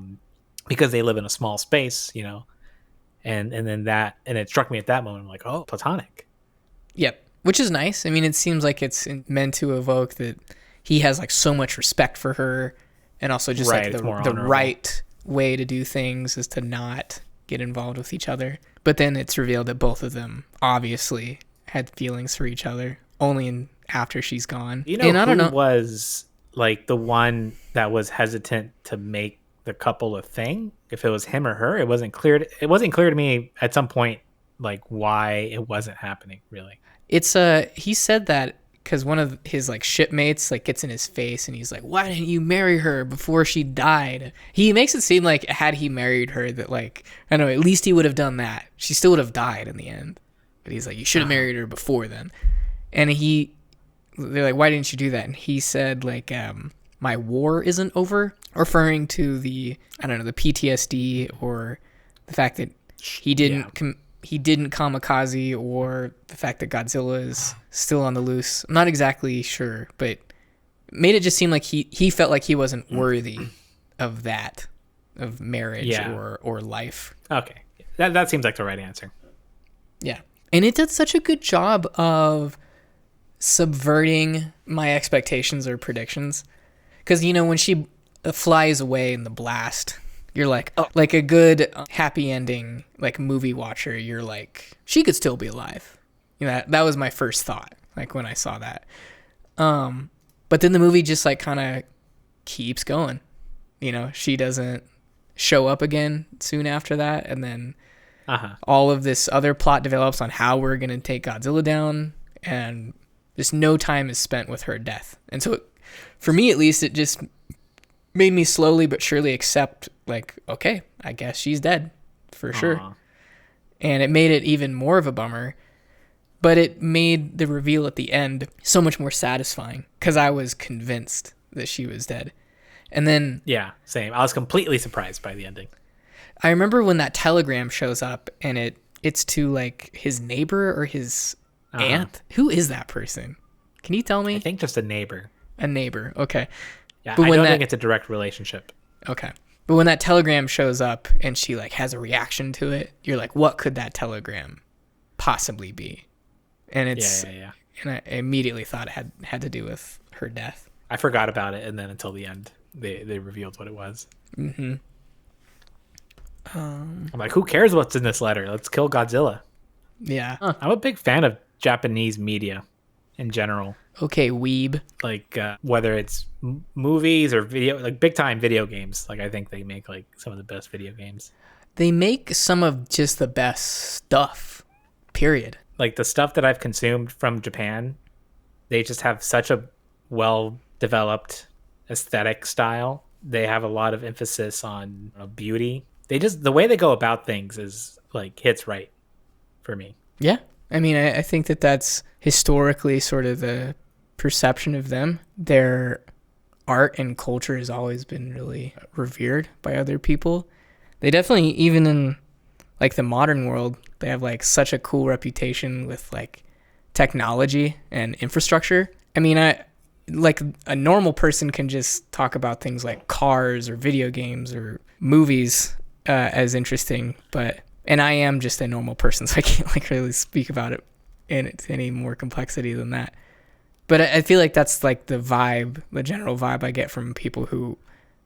Because they live in a small space, and then it struck me at that moment. I'm like, oh, platonic. Yep. Which is nice. I mean, it seems like it's meant to evoke that he has like so much respect for her, and also just like the right way to do things is to not get involved with each other. But then it's revealed that both of them obviously had feelings for each other only after she's gone. Who was like the one that was hesitant to make the couple a thing? If it was him or her, it wasn't clear to me at some point like why it wasn't happening, really. It's he said that because one of his like shipmates like gets in his face and he's like, why didn't you marry her before she died? He makes it seem like had he married her that like, I don't know, at least he would have done that. She still would have died in the end. But he's like, you should have married her before then. And they're like, why didn't you do that? And he said like, my war isn't over, referring to the PTSD or the fact that he didn't kamikaze, or the fact that Godzilla is still on the loose. I'm not exactly sure, but made it just seem like he felt like he wasn't worthy of that, of marriage or life. Okay. That seems like the right answer. Yeah. And it did such a good job of subverting my expectations or predictions. Because, when she flies away in the blast, you're like, oh, like a good happy ending, like movie watcher, you're like, she could still be alive. That was my first thought, like when I saw that. But then the movie just like kind of keeps going. She doesn't show up again soon after that. And then all of this other plot develops on how we're going to take Godzilla down. And just no time is spent with her death. And so for me, at least, it just made me slowly but surely accept, like, okay, I guess she's dead for sure. And it made it even more of a bummer, but it made the reveal at the end so much more satisfying because I was convinced that she was dead. And then... Yeah, same. I was completely surprised by the ending. I remember when that telegram shows up and it's to, like, his neighbor or his aunt. Who is that person? Can you tell me? I think just a neighbor. A neighbor, okay. Yeah, but I don't think it's a direct relationship. Okay. But when that telegram shows up and she like has a reaction to it, you're like, what could that telegram possibly be? And it's And I immediately thought it had to do with her death. I forgot about it, and then until the end, they revealed what it was. Mm-hmm. I'm like, who cares what's in this letter? Let's kill Godzilla. Yeah. I'm a big fan of Japanese media in general. Okay, weeb. Like whether it's movies or video, like big time video games. Like I think they make like some of the best video games. They make some of just the best stuff. Period. Like the stuff that I've consumed from Japan, they just have such a well developed aesthetic style. They have a lot of emphasis on beauty. The way they go about things is like hits right for me. Yeah. I mean, I think that's historically sort of the perception of them. Their art and culture has always been really revered by other people. They definitely, even in like the modern world, they have like such a cool reputation with like technology and infrastructure. I mean, like a normal person can just talk about things like cars or video games or movies as interesting, and I am just a normal person, so I can't like really speak about it in any more complexity than that. But I feel like that's like the general vibe I get from people who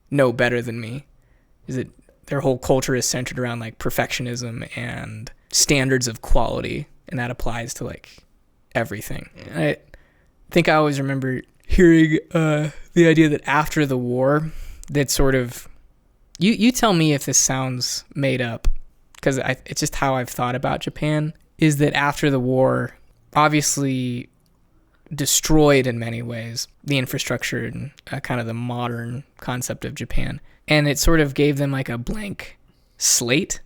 know better than me, is that their whole culture is centered around like perfectionism and standards of quality, and that applies to like everything. And I think I always remember hearing the idea that after the war, that sort of, you tell me if this sounds made up, because it's just how I've thought about Japan, is that after the war, obviously destroyed in many ways the infrastructure and kind of the modern concept of Japan, and it sort of gave them like a blank slate,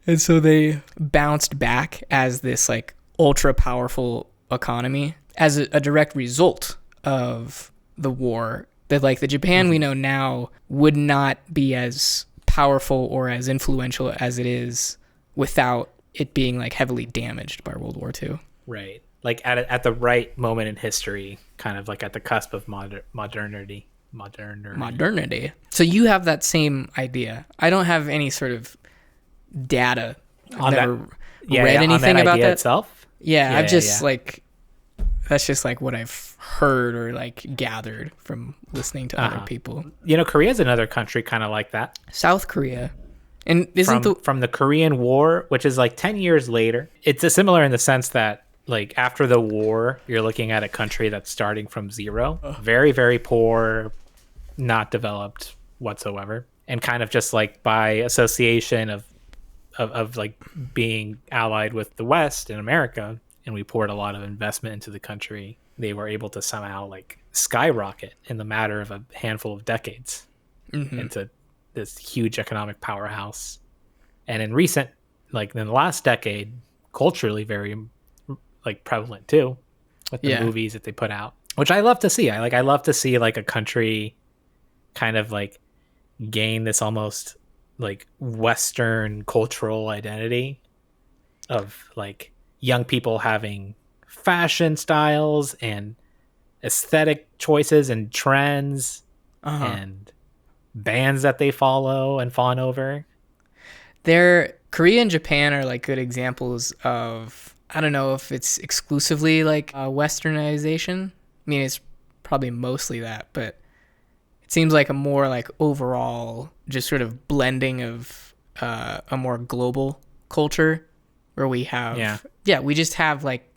and so they bounced back as this like ultra powerful economy as a direct result of the war. That like the Japan we know now would not be as powerful or as influential as it is without it being like heavily damaged by World War II. Right. Like at the right moment in history, kind of like at the cusp of modernity. So you have that same idea. I don't have any sort of data. I've never read anything about that itself. Yeah, I've just like, that's just like what I've heard or like gathered from listening to other people. You know, Korea is another country kind of like that. South Korea. And from the Korean War, which is like 10 years later. It's similar in the sense that like after the war, you're looking at a country that's starting from zero. Very, very poor, not developed whatsoever. And kind of just like by association of like being allied with the West and America, and we poured a lot of investment into the country, they were able to somehow like skyrocket in the matter of a handful of decades into this huge economic powerhouse. And in recent, like in the last decade, culturally very like prevalent too, with the movies that they put out, which I love to see. I love to see like a country kind of like gain this almost like Western cultural identity of like young people having fashion styles and aesthetic choices and trends and bands that they follow and fawn over. Korea and Japan are like good examples of, I don't know if it's exclusively like westernization. I mean, it's probably mostly that, but it seems like a more like overall just sort of blending of a more global culture where we have we just have like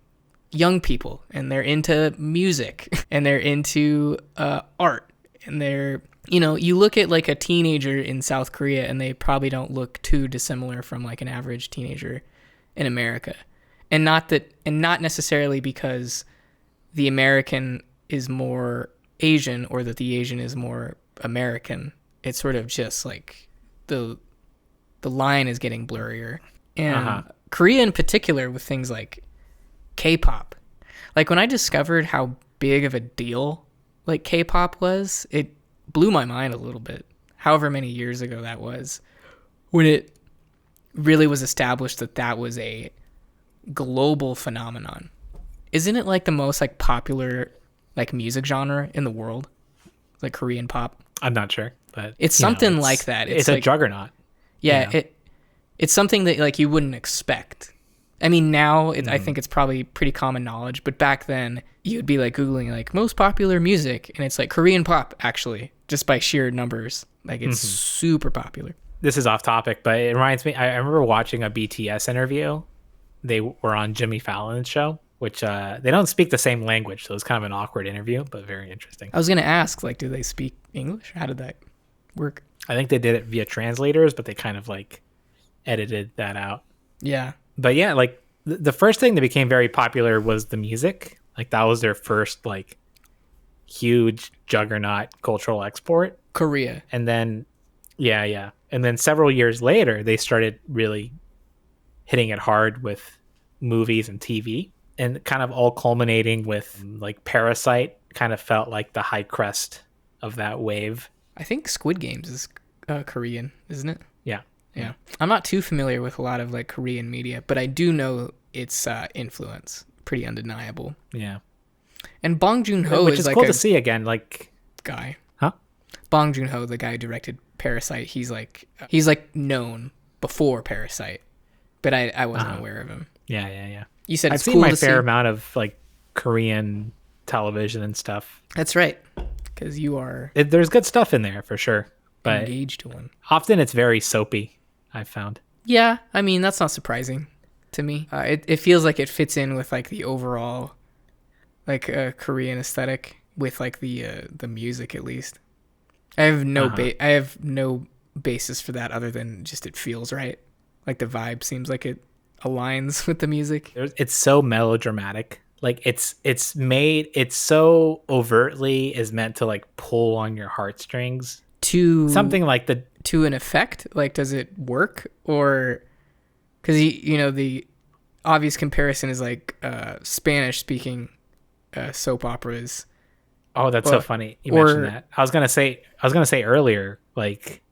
young people and they're into music and they're into art, and they're, you know, you look at like a teenager in South Korea and they probably don't look too dissimilar from like an average teenager in America. And not necessarily because the American is more Asian or that the Asian is more American. It's sort of just like the line is getting blurrier. And Korea in particular with things like K-pop. Like when I discovered how big of a deal like K-pop was, it blew my mind a little bit. However many years ago that was, when it really was established that was a global phenomenon. Isn't it like the most like popular like music genre in the world, like Korean pop? I'm not sure, but it's something like that. It's like a juggernaut. Yeah, it's something that like you wouldn't expect. I mean, now I think it's probably pretty common knowledge, but back then you'd be like Googling like most popular music, and it's like Korean pop, actually, just by sheer numbers. Like it's super popular. this is off topic, but it reminds me. I remember watching a BTS interview. They were on Jimmy Fallon's show, which they don't speak the same language, so it's kind of an awkward interview, but very interesting. I was gonna ask, like, do they speak English? How did that work? I think they did it via translators, but they kind of like edited that out. Yeah. But yeah, like the first thing that became very popular was the music. Like that was their first like huge juggernaut cultural export. Korea. And then yeah. And then several years later, they started really hitting it hard with movies and TV, and kind of all culminating with like Parasite kind of felt like the high crest of that wave. I think Squid Games is Korean, isn't it? Yeah. I'm not too familiar with a lot of like Korean media, but I do know its influence. Pretty undeniable. Yeah. And Bong Joon-ho which is is like cool a to see again. Like, guy. huh? Bong Joon-ho, the guy who directed Parasite, he's like known before Parasite, but I wasn't aware of him. Yeah. You said I've it's seen cool my to fair see. amount of like Korean television and stuff. That's right, because you are There's good stuff in there for sure, but engaged to one. often it's very soapy. I've found. Yeah, I mean that's not surprising to me. It feels like it fits in with like the overall like Korean aesthetic with like the music at least. I have no basis for that other than just it feels right. Like the vibe seems like it aligns with the music. It's so melodramatic. Like it's so overtly is meant to like pull on your heartstrings. To Something like to an effect, like does it work? Or because the obvious comparison is like Spanish speaking soap operas. Oh, that's so funny you mentioned that. I was gonna say earlier, like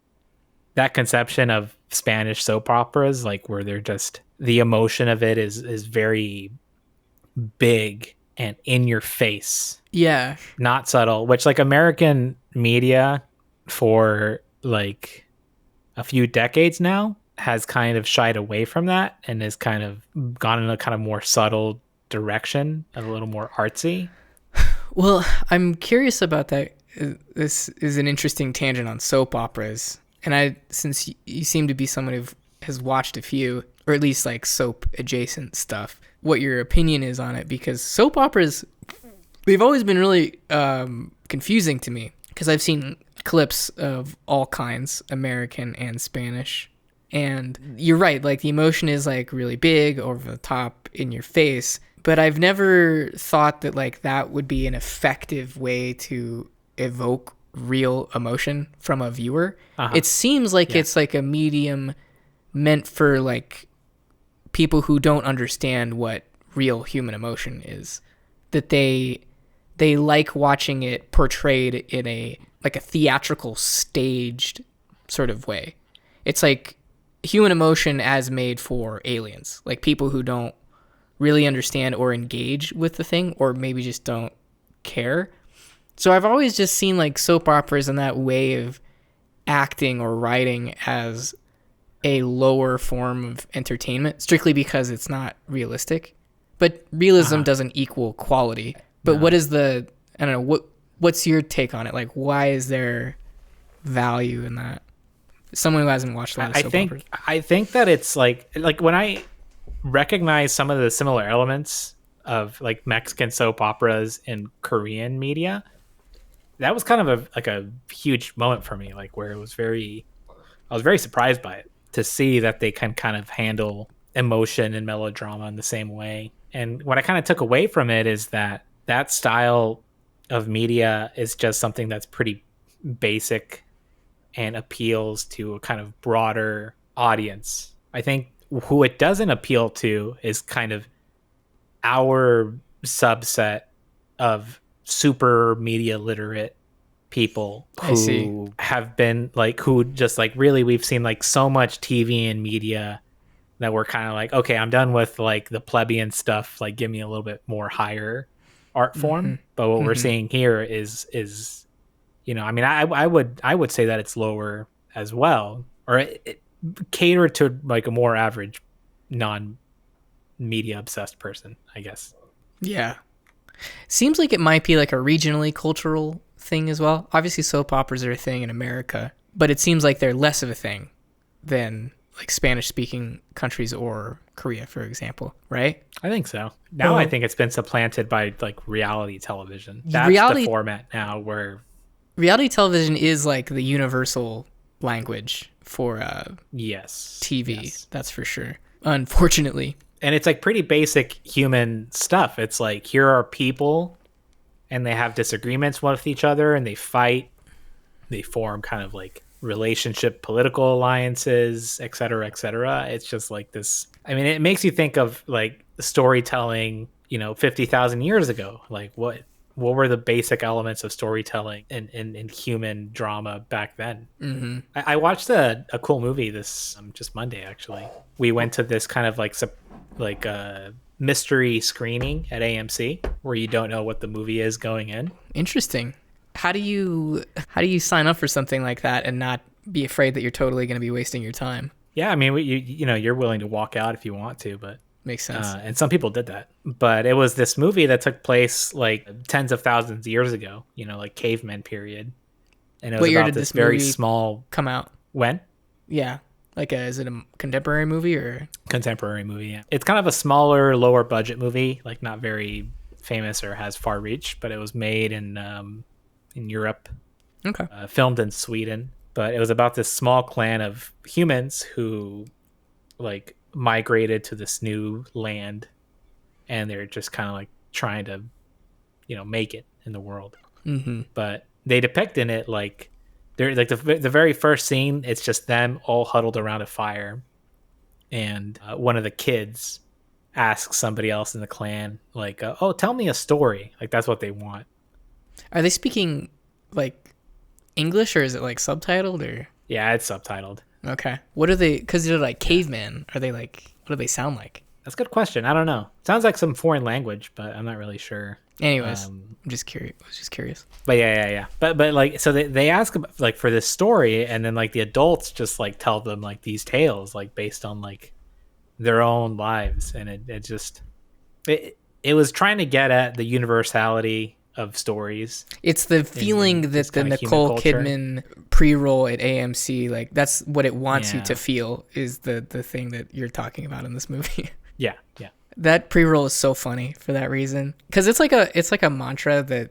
that conception of Spanish soap operas, like where they're just the emotion of it is very big and in your face, Yeah. not subtle. Which like American media for like a few decades now has kind of shied away from that and has kind of gone in a kind of more subtle direction, a little more artsy. Well, I'm curious about that. This is an interesting tangent on soap operas. And since you seem to be someone who has watched a few, or at least like soap adjacent stuff, what your opinion is on it, because soap operas, they've always been really confusing to me because I've seen clips of all kinds, American and Spanish. And you're right, like the emotion is like really big, over the top, in your face. But I've never thought that like that would be an effective way to evoke real emotion from a viewer. It seems like it's like a medium meant for like people who don't understand what real human emotion is. That they like watching it portrayed in a like a theatrical, staged sort of way. It's like human emotion as made for aliens, like people who don't really understand or engage with the thing, or maybe just don't care. So I've always just seen like soap operas and that way of acting or writing as a lower form of entertainment, strictly because it's not realistic. But realism doesn't equal quality. But what is I don't know, what's your take on it? Like, why is there value in that? Someone who hasn't watched a lot of soap operas. I think that it's like when I recognize some of the similar elements of like Mexican soap operas and Korean media, that was kind of a huge moment for me, like where I was very surprised by it, to see that they can kind of handle emotion and melodrama in the same way. And what I kind of took away from it is that style of media is just something that's pretty basic and appeals to a kind of broader audience. I think who it doesn't appeal to is kind of our subset of super media literate people who have been like, who just like really, we've seen like so much TV and media that we're kind of like, okay, I'm done with like the plebeian stuff. Like, give me a little bit more higher art form. But what we're seeing here is, I mean, I would say that it's lower as well, or it cater to like a more average non-media obsessed person, I guess. Yeah. Seems like it might be like a regionally cultural thing as well. Obviously soap operas are a thing in America, but it seems like they're less of a thing than like Spanish speaking countries or Korea, for example, right? I think so. Now I think it's been supplanted by like reality television. That's Reality- the format now where Reality television is like the universal language for yes, TV. yes. That's for sure. Unfortunately. And it's like pretty basic human stuff. It's like here are people and they have disagreements with each other and they fight. They form kind of like relationship, political alliances, et cetera, et cetera. It's just like this. I mean, it makes you think of like storytelling, 50,000 years ago. Like what were the basic elements of storytelling in human drama back then? Mm-hmm. I watched a cool movie this just Monday, actually. We went to this kind of like a mystery screening at AMC where you don't know what the movie is going in. Interesting. How do you sign up for something like that and not be afraid that you're totally going to be wasting your time? Yeah, I mean, you're willing to walk out if you want to, but Makes sense. and some people did that. But it was this movie that took place like tens of thousands of years ago, like caveman period. And it was What year about did this this very movie small. come out? When? Yeah. Like, is it a contemporary movie or? Contemporary movie, yeah. It's kind of a smaller, lower budget movie, like not very famous or has far reach, but it was made in Europe. Okay. Filmed in Sweden. But it was about this small clan of humans who like migrated to this new land, and they're just kind of like trying to make it in the world. Mm-hmm. But they depict in it like they're like the very first scene, it's just them all huddled around a fire, and one of the kids asks somebody else in the clan like oh, tell me a story. Like that's what they want. Are they speaking like English or is it like subtitled or? Yeah, it's subtitled. Okay. What are they? Because they're like cavemen. Are they like? What do they sound like? That's a good question. I don't know. Sounds like some foreign language, but I'm not really sure. Anyways, I'm just curious. I was just curious. But yeah. But like, so they ask about, like for this story, and then like the adults just like tell them like these tales like based on like their own lives, and it was trying to get at the universality of stories. It's the feeling that the Nicole Kidman pre-roll at AMC, like that's what it wants you to feel, is the thing that you're talking about in this movie. Yeah. That pre-roll is so funny for that reason, because it's like a mantra that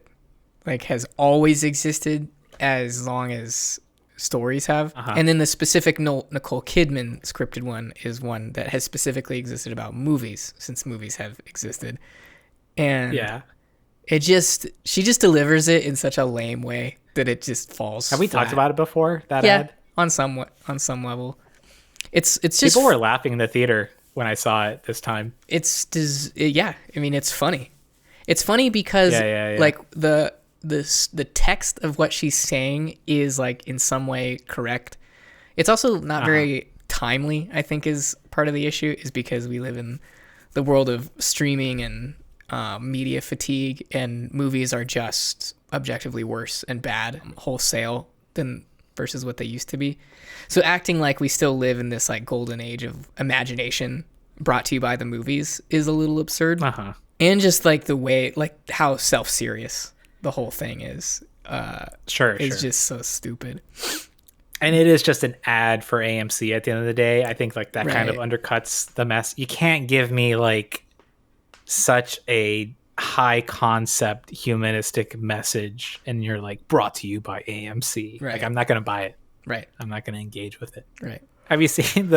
like has always existed as long as stories have. And then the specific Nicole Kidman scripted one is one that has specifically existed about movies since movies have existed. And she just delivers it in such a lame way that it just falls. Have we flat. talked about it before? That ad? on some level. It's just people were laughing in the theater when I saw it this time. I mean, it's funny. It's funny because like the text of what she's saying is like in some way correct. It's also not very timely, I think, is part of the issue, is because we live in the world of streaming and media fatigue, and movies are just objectively worse and bad wholesale than versus what they used to be. So acting like we still live in this like golden age of imagination brought to you by the movies is a little absurd. And just like the way, like how self-serious the whole thing is just so stupid. And it is just an ad for AMC at the end of the day. I think like that kind of undercuts the mess. You can't give me like such a high concept humanistic message and you're like brought to you by AMC. Like I'm not going to buy it. I'm not going to engage with it. Have you seen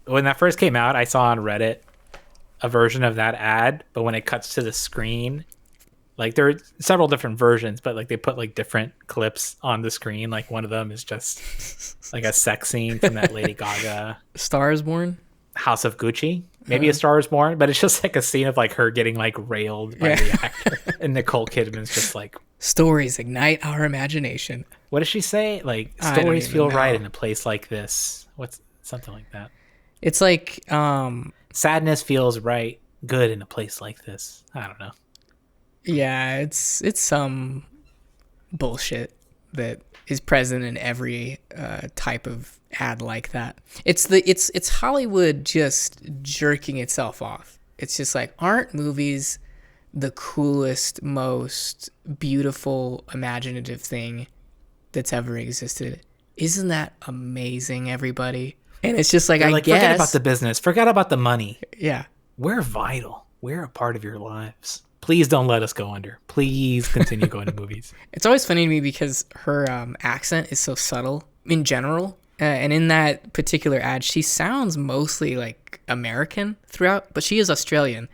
when that first came out, I saw on Reddit a version of that ad, but when it cuts to the screen, like there are several different versions, but like they put like different clips on the screen. Like one of them is just like a sex scene from that Lady Gaga Star is Born, House of Gucci, maybe A Star is Born, but it's just like a scene of like her getting like railed by the actor, and Nicole Kidman's just like, stories ignite our imagination. What does she say? Like stories feel right in a place like this. What's something like that? It's like sadness feels right, good in a place like this. I don't know. Yeah, it's some bullshit that is present in every type of ad like that. It's Hollywood just jerking itself off. It's just like, aren't movies the coolest, most beautiful, imaginative thing that's ever existed? Isn't that amazing, everybody? And it's just like, They're I like, guess. forget about the business. Forget about the money. Yeah. We're vital. We're a part of your lives. Please don't let us go under. Please continue going to movies. It's always funny to me because her accent is so subtle in general. And in that particular ad, she sounds mostly like American throughout, but she is Australian.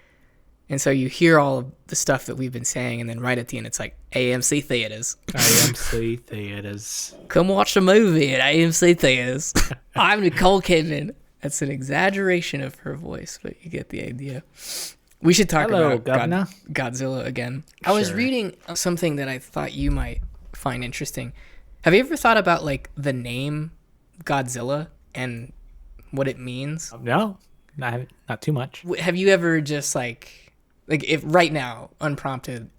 And so you hear all of the stuff that we've been saying, and then right at the end, it's like AMC Theaters. AMC Theaters. Come watch a movie at AMC Theaters. I'm Nicole Kidman. That's an exaggeration of her voice, but you get the idea. We should talk about Godzilla again. I was reading something that I thought you might find interesting. Have you ever thought about like the name Godzilla and what it means? No, not too much. Have you ever just like if right now, unprompted,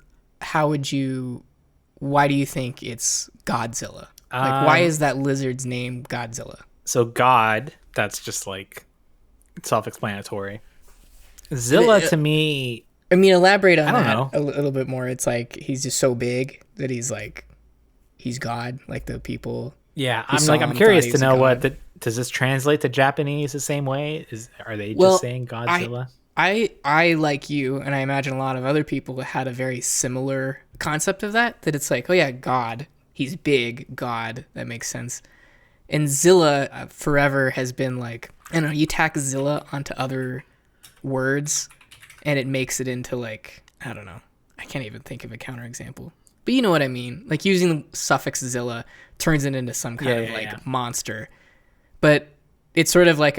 why do you think it's Godzilla? Like, why is that lizard's name Godzilla? So God, that's just like self-explanatory. Zilla to me, I mean, elaborate on I don't that know. a little bit more. It's like he's just so big that he's God, like the people. Yeah, who saw I'm him curious thought he to was a know god. does this translate to Japanese the same way? Are they just saying Godzilla? I like you, and I imagine a lot of other people had a very similar concept of that it's like, oh yeah, God, he's big, God, that makes sense. And Zilla forever has been like, I don't know, you tack Zilla onto other words, and it makes it into like, I don't know, I can't even think of a counterexample. But you know what I mean? Like using the suffix Zilla turns it into some kind of monster. But it's sort of like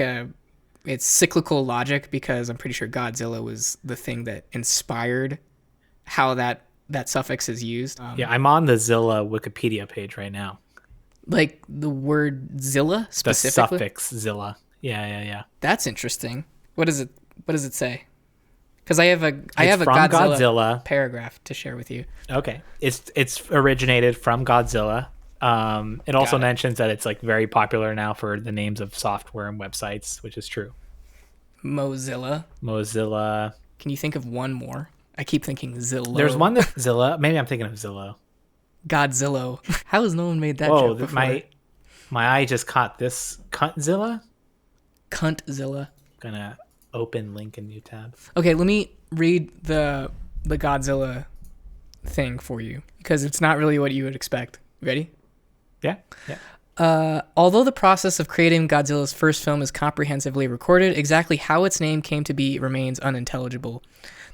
it's cyclical logic because I'm pretty sure Godzilla was the thing that inspired how that suffix is used. I'm on the Zilla Wikipedia page right now. Like the word Zilla specifically? The suffix Zilla. Yeah. That's interesting. What does it say? Because I have a From Godzilla paragraph to share with you. Okay, it's originated from Godzilla. It also mentions that it's like very popular now for the names of software and websites, which is true. Mozilla. Can you think of one more? I keep thinking Zillow. There's one that Zilla. Maybe I'm thinking of Zillow. Godzilla. How has no one made that joke before? My eye just caught this. Cuntzilla? Cuntzilla. Gonna open link in new tab. Okay, let me read the Godzilla thing for you because it's not really what you would expect. Ready? Yeah. Although the process of creating Godzilla's first film is comprehensively recorded, exactly how its name came to be remains unintelligible.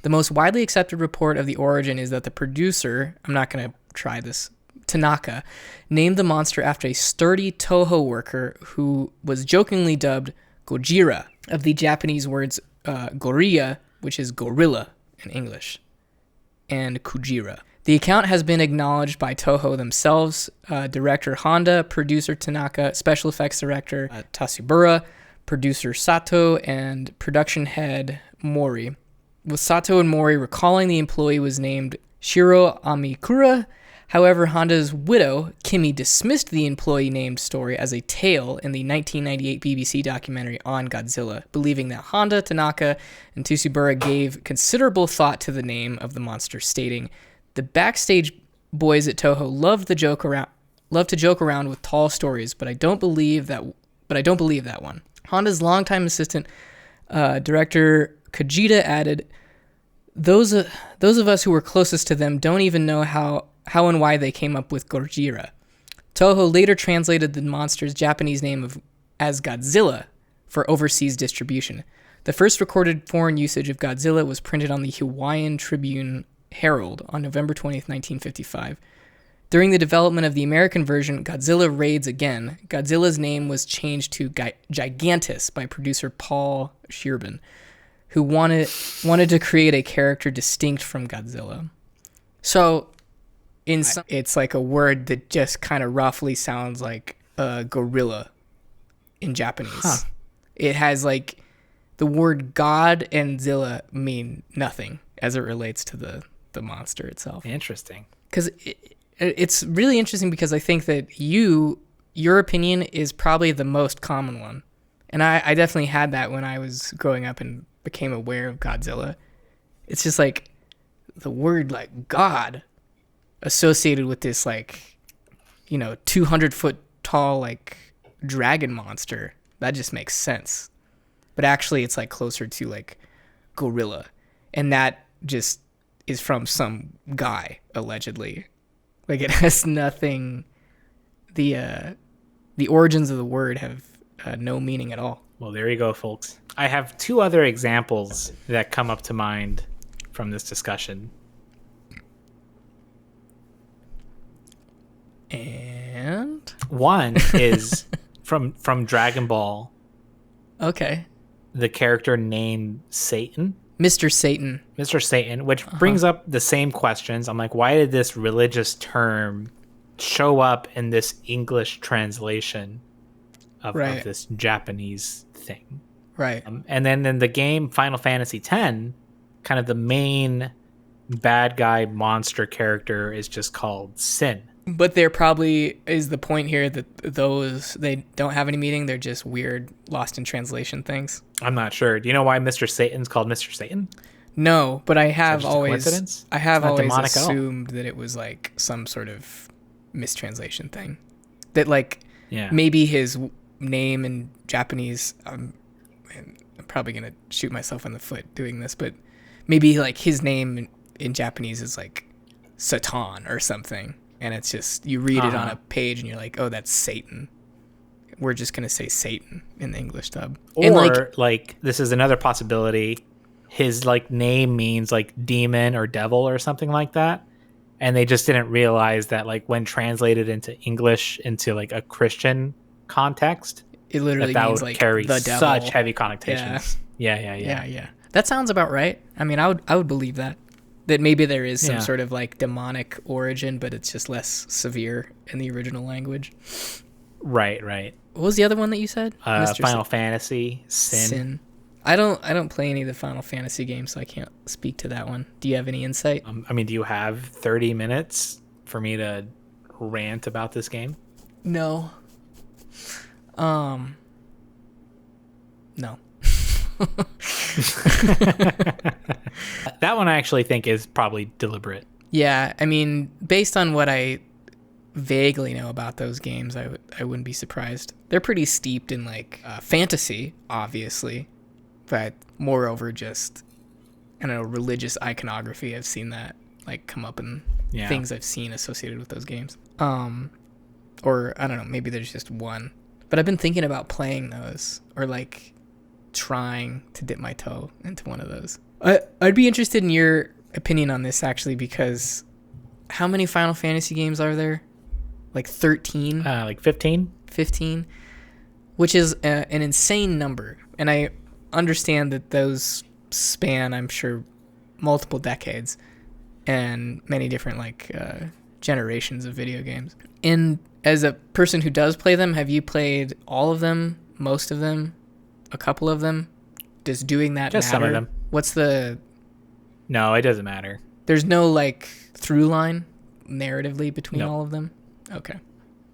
The most widely accepted report of the origin is that the producer, I'm not going to try this, Tanaka, named the monster after a sturdy Toho worker who was jokingly dubbed Gojira, of the Japanese words gorilla, which is gorilla in English, and Kujira. The account has been acknowledged by Toho themselves, director Honda, producer Tanaka, special effects director Tasubura, producer Sato, and production head Mori. With Sato and Mori recalling the employee was named Shiro Amikura. However, Honda's widow, Kimi, dismissed the employee-named story as a tale in the 1998 BBC documentary on Godzilla, believing that Honda, Tanaka, and Tsubura gave considerable thought to the name of the monster, stating, "The backstage boys at Toho love to joke around with tall stories, but I don't believe that one." Honda's longtime assistant director Kajita added, "Those of us who were closest to them don't even know how and why they came up with Gojira." Toho later translated the monster's Japanese name as Godzilla for overseas distribution. The first recorded foreign usage of Godzilla was printed on the Hawaiian Tribune Herald on November 20th, 1955. During the development of the American version, Godzilla Raids Again, Godzilla's name was changed to Gigantus by producer Paul Sherbin, who wanted to create a character distinct from Godzilla. So, it's like a word that just kind of roughly sounds like gorilla in Japanese. Huh. It has like the word God and Zilla mean nothing as it relates to the monster itself. Interesting. Because it's really interesting because I think that your opinion is probably the most common one. And I definitely had that when I was growing up and became aware of Godzilla. It's just like the word like God associated with this 200-foot tall like dragon monster. That just makes sense. But actually it's like closer to like gorilla. And that just is from some guy, allegedly. Like it has nothing. The origins of the word have no meaning at all. Well, there you go, folks. I have 2 other examples that come up to mind from this discussion. And one is from Dragon Ball. Okay. The character named Satan. Mr. Satan. Mr. Satan, which brings up the same questions. I'm like, why did this religious term show up in this English translation of this Japanese thing? Right. And then in the game Final Fantasy X, kind of the main bad guy monster character is just called Sin. But there probably is the point here that those, they don't have any meaning. They're just weird, lost in translation things. I'm not sure. Do you know why Mr. Satan's called Mr. Satan? No, but I have always Demonic assumed that it was like some sort of mistranslation thing. That like maybe his name in Japanese, I'm probably going to shoot myself in the foot doing this, but maybe like his name in Japanese is like Satan or something. And it's just, you read it on a page and you're like, oh, that's Satan. We're just going to say Satan in the English dub. Or and like this is another possibility. His like name means like demon or devil or something like that. And they just didn't realize that like when translated into English into like a Christian context, it literally that means would like carry the devil. such heavy connotations. Yeah. That sounds about right. I mean, I would believe that maybe there is some sort of like demonic origin, but it's just less severe in the original language. Right. What was the other one that you said? Final Fantasy Sin. I don't play any of the Final Fantasy games, so I can't speak to that one. Do you have any insight? I mean, do you have 30 minutes for me to rant about this game? No. No. That one I actually think is probably deliberate. Yeah, I mean, based on what I vaguely know about those games, I wouldn't be surprised. They're pretty steeped in like fantasy, obviously, but moreover just, I don't know, religious iconography. I've seen that like come up in things I've seen associated with those games. Or I don't know, maybe there's just one. But I've been thinking about playing those, or like trying to dip my toe into one of those. I'd be interested in your opinion on this actually, because how many Final Fantasy games are there? Like 13? Like 15? 15, which is an insane number. And I understand that those span, I'm sure, multiple decades and many different like generations of video games. And as a person who does play them, have you played all of them, most of them, a couple of them? Does doing that just matter? Some of them. What's the... No, it doesn't matter. There's no like through line narratively between all of them? Okay.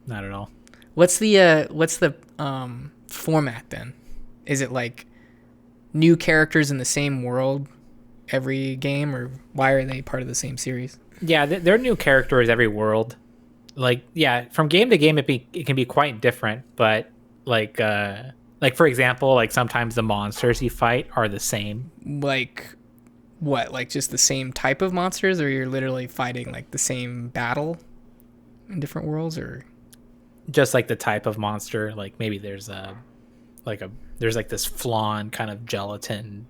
Not at all. What's the format then? Is it like new characters in the same world every game, or why are they part of the same series? Yeah, they're new characters every world. Like, yeah, from game to game it can be quite different, but like for example, like sometimes the monsters you fight are the same. Like what? Like just the same type of monsters, or you're literally fighting like the same battle in different worlds, or just like the type of monster? Like maybe there's there's this flan kind of gelatin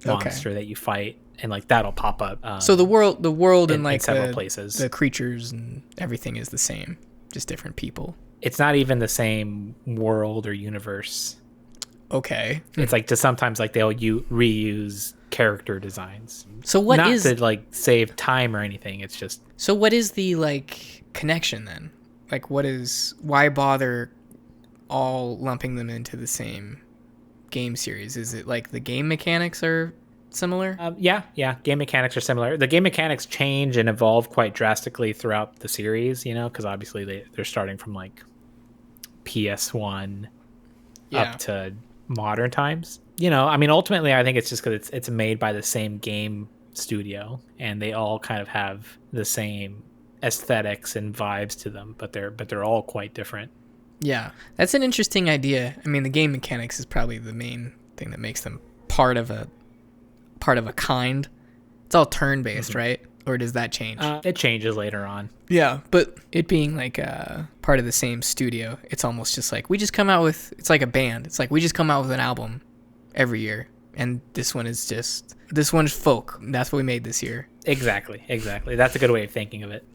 monster that you fight, and like that'll pop up. So the world and like in several places, the creatures and everything is the same, just different people. It's not even the same world or universe. Okay. It's like just sometimes like they'll reuse character designs. So what not is to like save time or anything? It's just. So what is the like connection then? Like why bother all lumping them into the same game series? Is it like the game mechanics are similar? Yeah. Game mechanics are similar. The game mechanics change and evolve quite drastically throughout the series, because obviously they're starting from like PS1 up to modern times. I mean, ultimately, I think it's just because it's made by the same game studio, and they all kind of have the same aesthetics and vibes to them, but they're all quite different. Yeah, that's an interesting idea. I mean, the game mechanics is probably the main thing that makes them part of a kind. It's all turn-based, right? Or does that change? It changes later on. Yeah, but it being like part of the same studio, it's almost just like we just come out with. It's like a band. It's like we just come out with an album every year, and this one's folk. That's what we made this year. Exactly. That's a good way of thinking of it.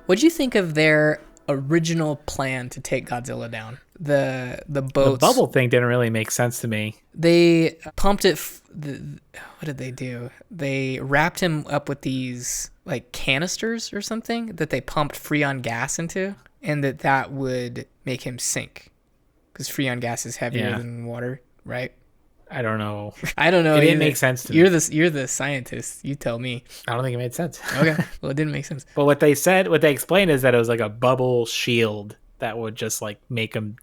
What'd you think of their original plan to take Godzilla down? The boats. The bubble thing didn't really make sense to me. They pumped it. What did they do? They wrapped him up with these like canisters or something that they pumped Freon gas into, and that would make him sink because Freon gas is heavier than water, right? I don't know. I don't know. It didn't make sense to me. You're the scientist. You tell me. I don't think it made sense. Okay. Well, it didn't make sense. But what they explained is that it was like a bubble shield that would just like make him,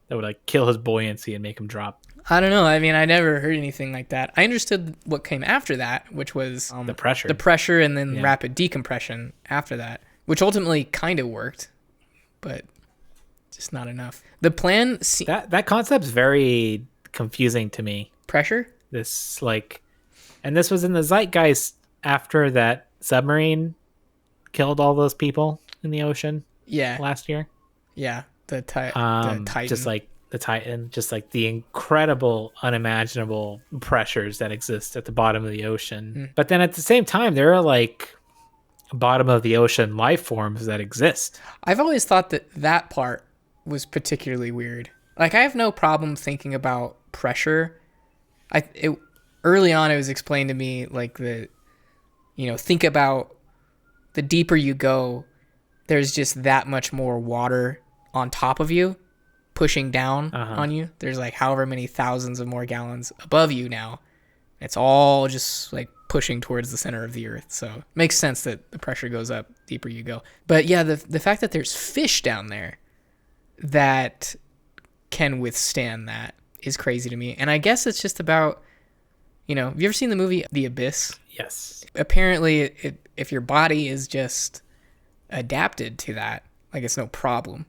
that would like kill his buoyancy and make him drop. I don't know. I mean, I never heard anything like that. I understood what came after that, which was The pressure. The pressure and then rapid decompression after that, which ultimately kind of worked, but just not enough. The plan... That concept's very confusing to me. Pressure? This and this was in the zeitgeist after that submarine killed all those people in the ocean. Yeah. Last year. Yeah. The Titan. Just like the Titan, just like the incredible, unimaginable pressures that exist at the bottom of the ocean. But then at the same time, there are like bottom of the ocean life forms that exist. I've always thought that part was particularly weird. Like, I have no problem thinking about pressure. Early on, it was explained to me like think about the deeper you go, there's just that much more water on top of you, pushing down on you. There's like however many thousands of more gallons above you now. It's all just like pushing towards the center of the earth. So it makes sense that the pressure goes up deeper you go. But yeah, the fact that there's fish down there that can withstand that is crazy to me. And I guess it's just about, have you ever seen the movie The Abyss? Yes. Apparently, if your body is just adapted to that, like it's no problem.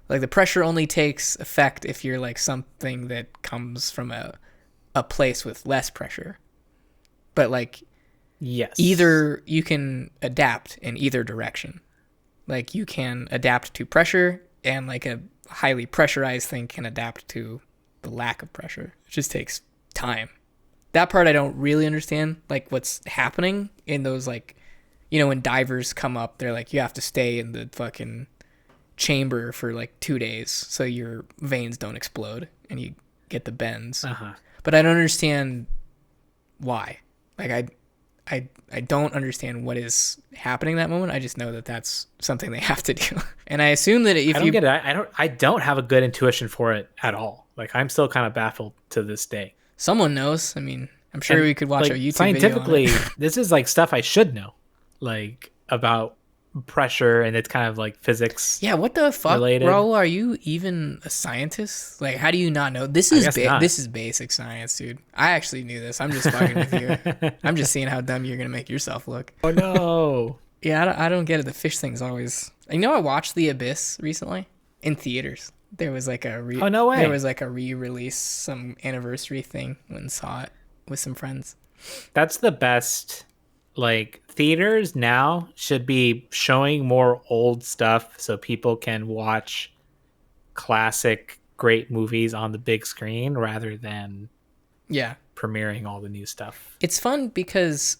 Like the pressure only takes effect if you're like something that comes from a place with less pressure. But like, yes, either you can adapt in either direction. Like you can adapt to pressure, and like a highly pressurized thing can adapt to the lack of pressure. It just takes time. That part I don't really understand, like what's happening in those, like, when divers come up, they're like, you have to stay in the fucking chamber for like 2 days so your veins don't explode and you get the bends. But I don't understand why. Like I don't understand what is happening in that moment. I just know that that's something they have to do. And I assume that if you get it, I don't have a good intuition for it at all. Like I'm still kind of baffled to this day. Someone knows. I mean, I'm sure we could watch like, a YouTube scientifically, video on it. This is like stuff I should know, like about pressure, and it's kind of like physics. Yeah, what the fuck, related. Bro? Are you even a scientist? Like, how do you not know? This is basic science, dude. I actually knew this. I'm just fucking with you. I'm just seeing how dumb you're gonna make yourself look. Oh no. Yeah, I don't get it. The fish thing's always. I watched The Abyss recently in theaters. There was like a oh no way. There was like a re-release, some anniversary thing. Went and saw it with some friends. That's the best. Like theaters now should be showing more old stuff so people can watch classic great movies on the big screen rather than premiering all the new stuff. It's fun because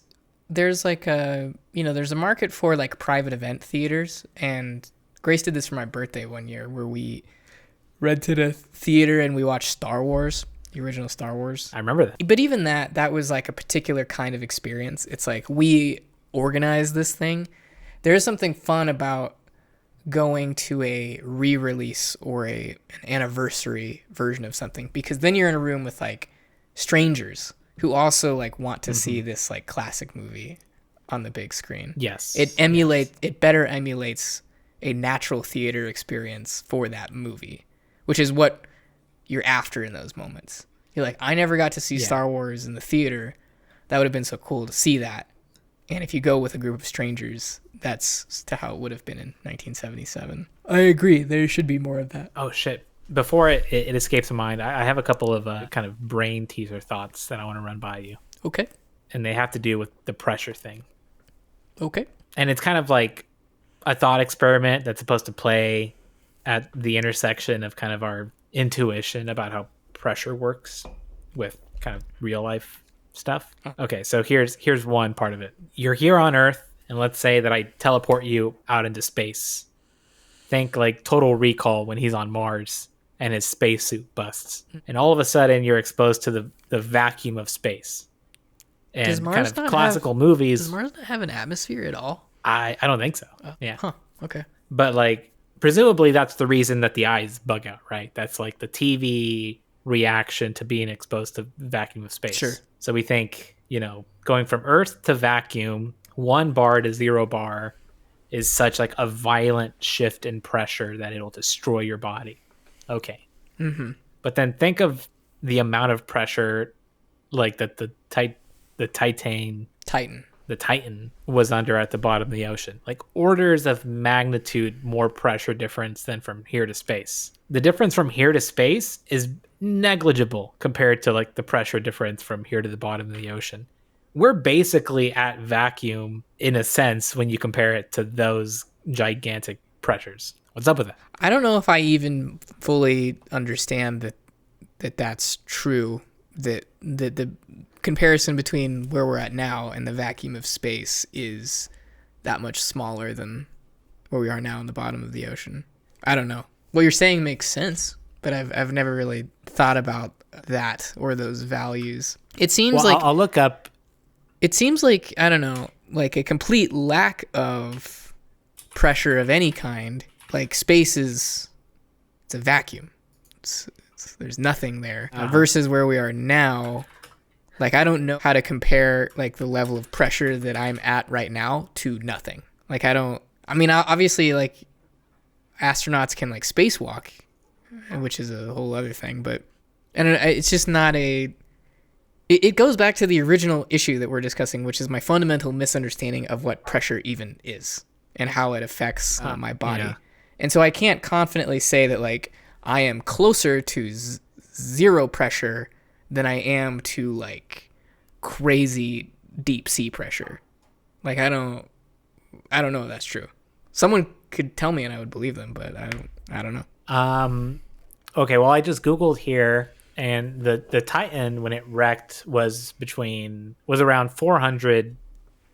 there's like there's a market for like private event theaters, and Grace did this for my birthday one year where we rented a theater and we watched Star Wars, the original Star Wars. I remember that. But even that was like a particular kind of experience. It's like we organized this thing. There's something fun about going to a re-release or an anniversary version of something, because then you're in a room with like strangers who also like want to see this like classic movie on the big screen. Yes. It better emulates a natural theater experience for that movie, which is what you're after in those moments. You're like, I never got to see Star Wars in the theater. That would have been so cool to see that. And if you go with a group of strangers, that's to how it would have been in 1977. I agree. There should be more of that. Oh, shit. Before it escapes my mind, I have a couple of kind of brain teaser thoughts that I want to run by you. Okay. And they have to do with the pressure thing. Okay. And it's kind of like a thought experiment that's supposed to play at the intersection of kind of our intuition about how pressure works with kind of real life stuff. Okay, so here's one part of it. You're here on Earth, and let's say that I teleport you out into space. Think like Total Recall when he's on Mars and his spacesuit busts. And all of a sudden you're exposed to the vacuum of space. And Does Mars kind of not classical movies. Does Mars not have an atmosphere at all? I don't think so. Yeah. Huh. Okay. But like presumably that's the reason that the eyes bug out, right? That's like the TV reaction to being exposed to vacuum of space. Sure. So we think, going from Earth to vacuum, 1 bar to 0 bar is such like a violent shift in pressure that it'll destroy your body. Okay. Mm-hmm. But then think of the amount of pressure like that the Titan was under at the bottom of the ocean. Like orders of magnitude more pressure difference than from here to space. The difference from here to space is negligible compared to like the pressure difference from here to the bottom of the ocean. We're basically at vacuum in a sense when you compare it to those gigantic pressures. What's up with that? I don't know if I even fully understand that's true. That the comparison between where we're at now and the vacuum of space is that much smaller than where we are now in the bottom of the ocean. I don't know. What you're saying makes sense, but I've never really thought about that or those values. It seems I'll look up. It seems like, I don't know, like a complete lack of pressure of any kind. Like space it's a vacuum. There's nothing there. Versus where we are now. Like, I don't know how to compare like the level of pressure that I'm at right now to nothing. Like, obviously like astronauts can like spacewalk, which is a whole other thing, but it's just not it goes back to the original issue that we're discussing, which is my fundamental misunderstanding of what pressure even is and how it affects my body. Yeah. And so I can't confidently say that like I am closer to zero pressure than I am to like crazy deep sea pressure. Like I don't know if that's true. Someone could tell me and I would believe them, but I don't know. Okay, well I just Googled here. And the Titan, when it wrecked, was around 400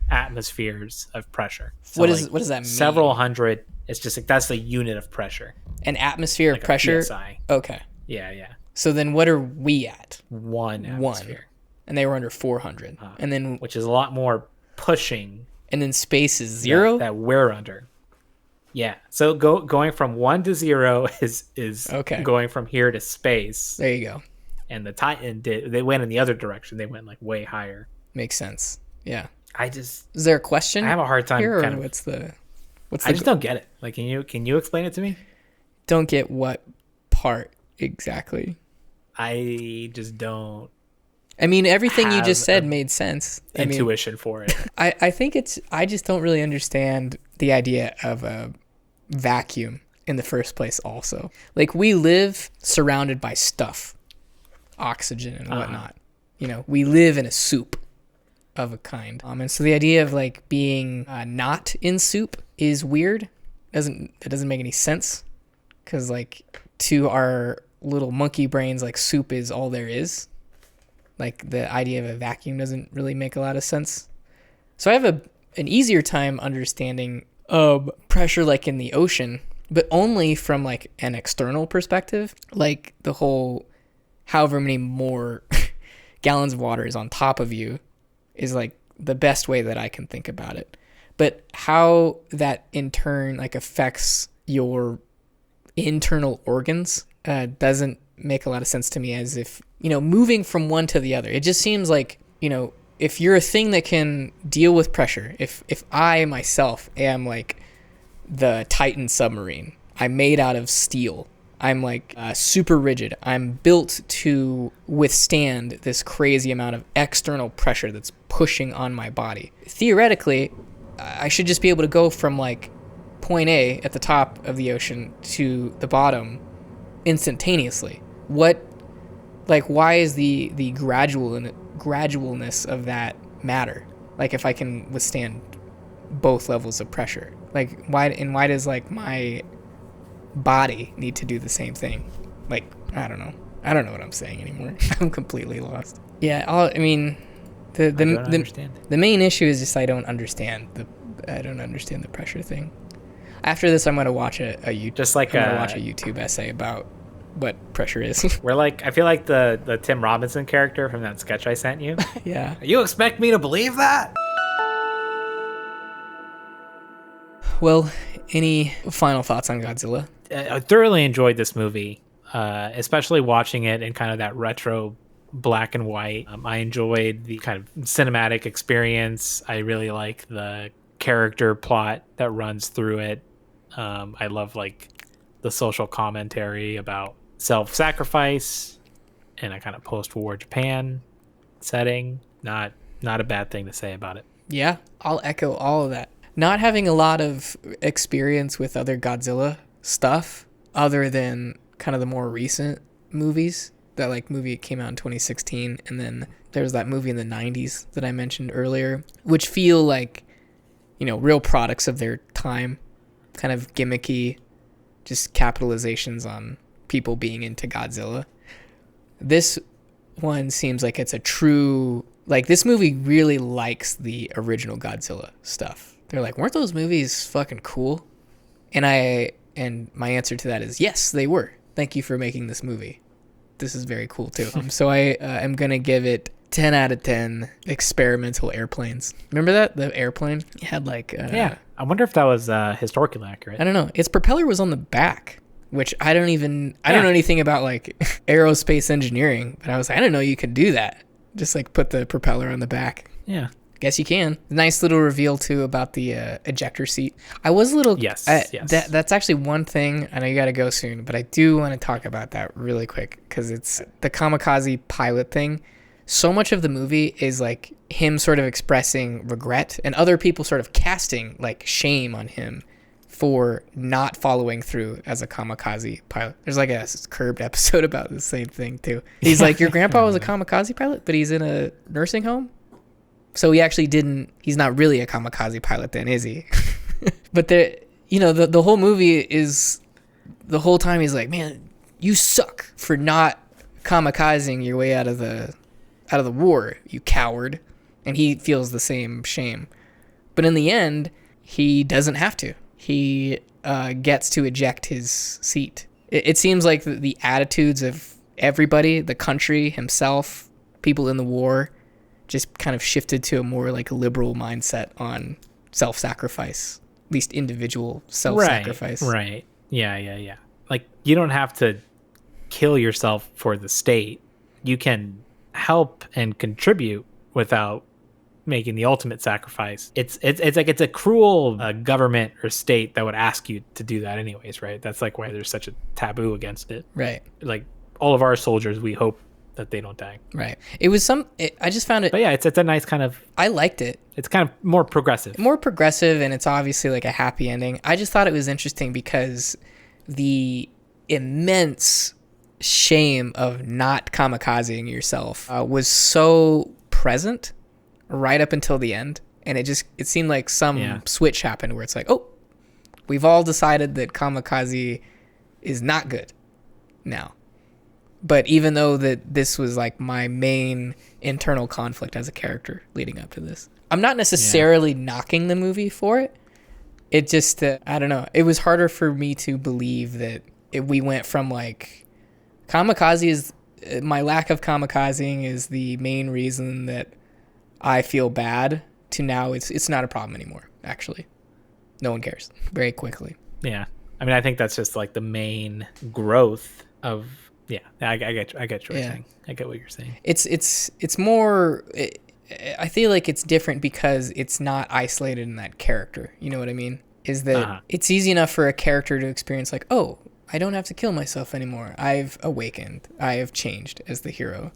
atmospheres of pressure. So what does that mean? Several hundred. It's just like that's the unit of pressure. An atmosphere of pressure? PSI. Okay. Yeah. So then what are we at? 1 atmosphere. And they were under 400. And then which is a lot more pushing. And then space is 0? That we're under. Yeah. So going from 1 to 0 is okay. Going from here to space. There you go. And the Titan they went in the other direction. They went like way higher. Makes sense. Yeah. Is there a question? I have a hard time here, or what's the I just don't get it. Like can you explain it to me? Don't get what part exactly? I just don't. I mean, everything you just said made sense. Intuition for it. I think I just don't really understand the idea of a vacuum in the first place also. Like we live surrounded by stuff, oxygen and whatnot. We live in a soup of a kind. And so the idea of like being not in soup is weird. It doesn't make any sense because like to our little monkey brains, like soup is all there is. Like the idea of a vacuum doesn't really make a lot of sense. So I have an easier time understanding pressure like in the ocean, but only from like an external perspective. Like the whole however many more gallons of water is on top of you is like the best way that I can think about it. But how that in turn like affects your internal organs doesn't make a lot of sense to me, as if moving from one to the other. It just seems like if you're a thing that can deal with pressure, if I myself am like the Titan submarine, I'm made out of steel, I'm like super rigid. I'm built to withstand this crazy amount of external pressure that's pushing on my body. Theoretically, I should just be able to go from like point A at the top of the ocean to the bottom instantaneously. Why is the gradualness of that matter? Like, if I can withstand both levels of pressure, like why does like my body need to do the same thing? Like, I don't know what I'm saying anymore. I'm completely lost. Yeah, the main issue is just I don't understand the pressure thing. After this, I'm gonna watch a YouTube essay about what pressure is. We're like, I feel like the Tim Robinson character from that sketch I sent you. Yeah. You expect me to believe that? Well, any final thoughts on Godzilla? I thoroughly enjoyed this movie, especially watching it in kind of that retro black and white. I enjoyed the kind of cinematic experience. I really like the character plot that runs through it. I love like the social commentary about self-sacrifice in a kind of post-war Japan setting. Not a bad thing to say about it. Yeah, I'll echo all of that. Not having a lot of experience with other Godzilla stuff other than kind of the more recent movies. That like movie came out in 2016, and then there's that movie in the 90s that I mentioned earlier, which feel like, real products of their time, kind of gimmicky, just capitalizations on people being into Godzilla. This one seems like it's a true, like, this movie really likes the original Godzilla stuff. They're like, weren't those movies fucking cool? And my answer to that is yes, they were. Thank you for making this movie. This is very cool too. So I am gonna give it 10 out of 10 experimental airplanes. Remember that? The airplane? It had like... yeah. I wonder if that was historically accurate. I don't know. Its propeller was on the back, which I don't know anything about like aerospace engineering, but I was like, I didn't know you could do that. Just like put the propeller on the back. Yeah. Guess you can. Nice little reveal too about the ejector seat. I was a little... Yes. That's actually one thing. I know you got to go soon, but I do want to talk about that really quick because it's the kamikaze pilot thing. So much of the movie is like him sort of expressing regret and other people sort of casting like shame on him for not following through as a kamikaze pilot. There's like a Curbed episode about the same thing too. He's like, your grandpa was a kamikaze pilot, but he's in a nursing home? So he actually he's not really a kamikaze pilot then, is he? But the whole movie is, the whole time he's like, man, you suck for not kamikazing your way out of the war, you coward. And he feels the same shame. But in the end, he doesn't have to. He gets to eject his seat. It seems like the attitudes of everybody, the country, himself, people in the war, just kind of shifted to a more like liberal mindset on self-sacrifice, at least individual self-sacrifice. Right. Yeah. Like, you don't have to kill yourself for the state. You can help and contribute without making the ultimate sacrifice. It's like it's a cruel government or state that would ask you to do that anyways, right? That's like why there's such a taboo against it. Right. Like, all of our soldiers, we hope that they don't die. Right. It was I just found it... But yeah, it's a nice kind of... I liked it. It's kind of more progressive. More progressive, and it's obviously like a happy ending. I just thought it was interesting because the immense shame of not kamikazing yourself was so present right up until the end. And it seemed like some switch happened where it's like, oh, we've all decided that kamikaze is not good now. But even though that this was like my main internal conflict as a character leading up to this, I'm not necessarily knocking the movie for it. It just, I don't know. It was harder for me to believe that we went from like kamikaze is, my lack of kamikazing is the main reason that I feel bad, to now it's not a problem anymore, actually. No one cares very quickly. Yeah. I mean, I think that's just like the main growth of... Yeah, I get what you're saying. I get what you're saying. It's more... I feel like it's different because it's not isolated in that character. You know what I mean? Is that it's easy enough for a character to experience like, oh, I don't have to kill myself anymore. I've awakened. I have changed as the hero.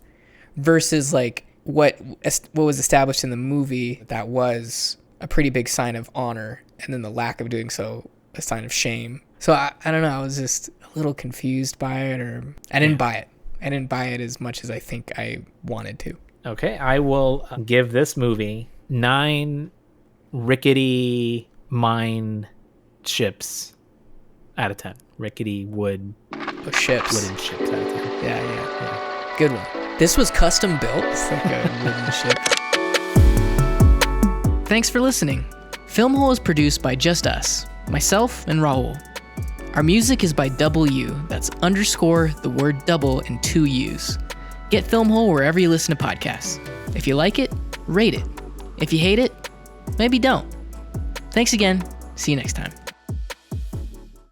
Versus like what was established in the movie that was a pretty big sign of honor, and then the lack of doing so a sign of shame. So I don't know. I was just a little confused by it, or I didn't buy it. I didn't buy it as much as I think I wanted to. Okay, I will give this movie 9 rickety mine ships out of 10. Rickety wooden ships out of 10. Yeah. Good one. This was custom built. It's like a wooden ship. Thanks for listening. Film Hole is produced by just us, myself and Raul. Our music is by W, that's _ the word double and 2 U's. Get Film Hole wherever you listen to podcasts. If you like it, rate it. If you hate it, maybe don't. Thanks again. See you next time.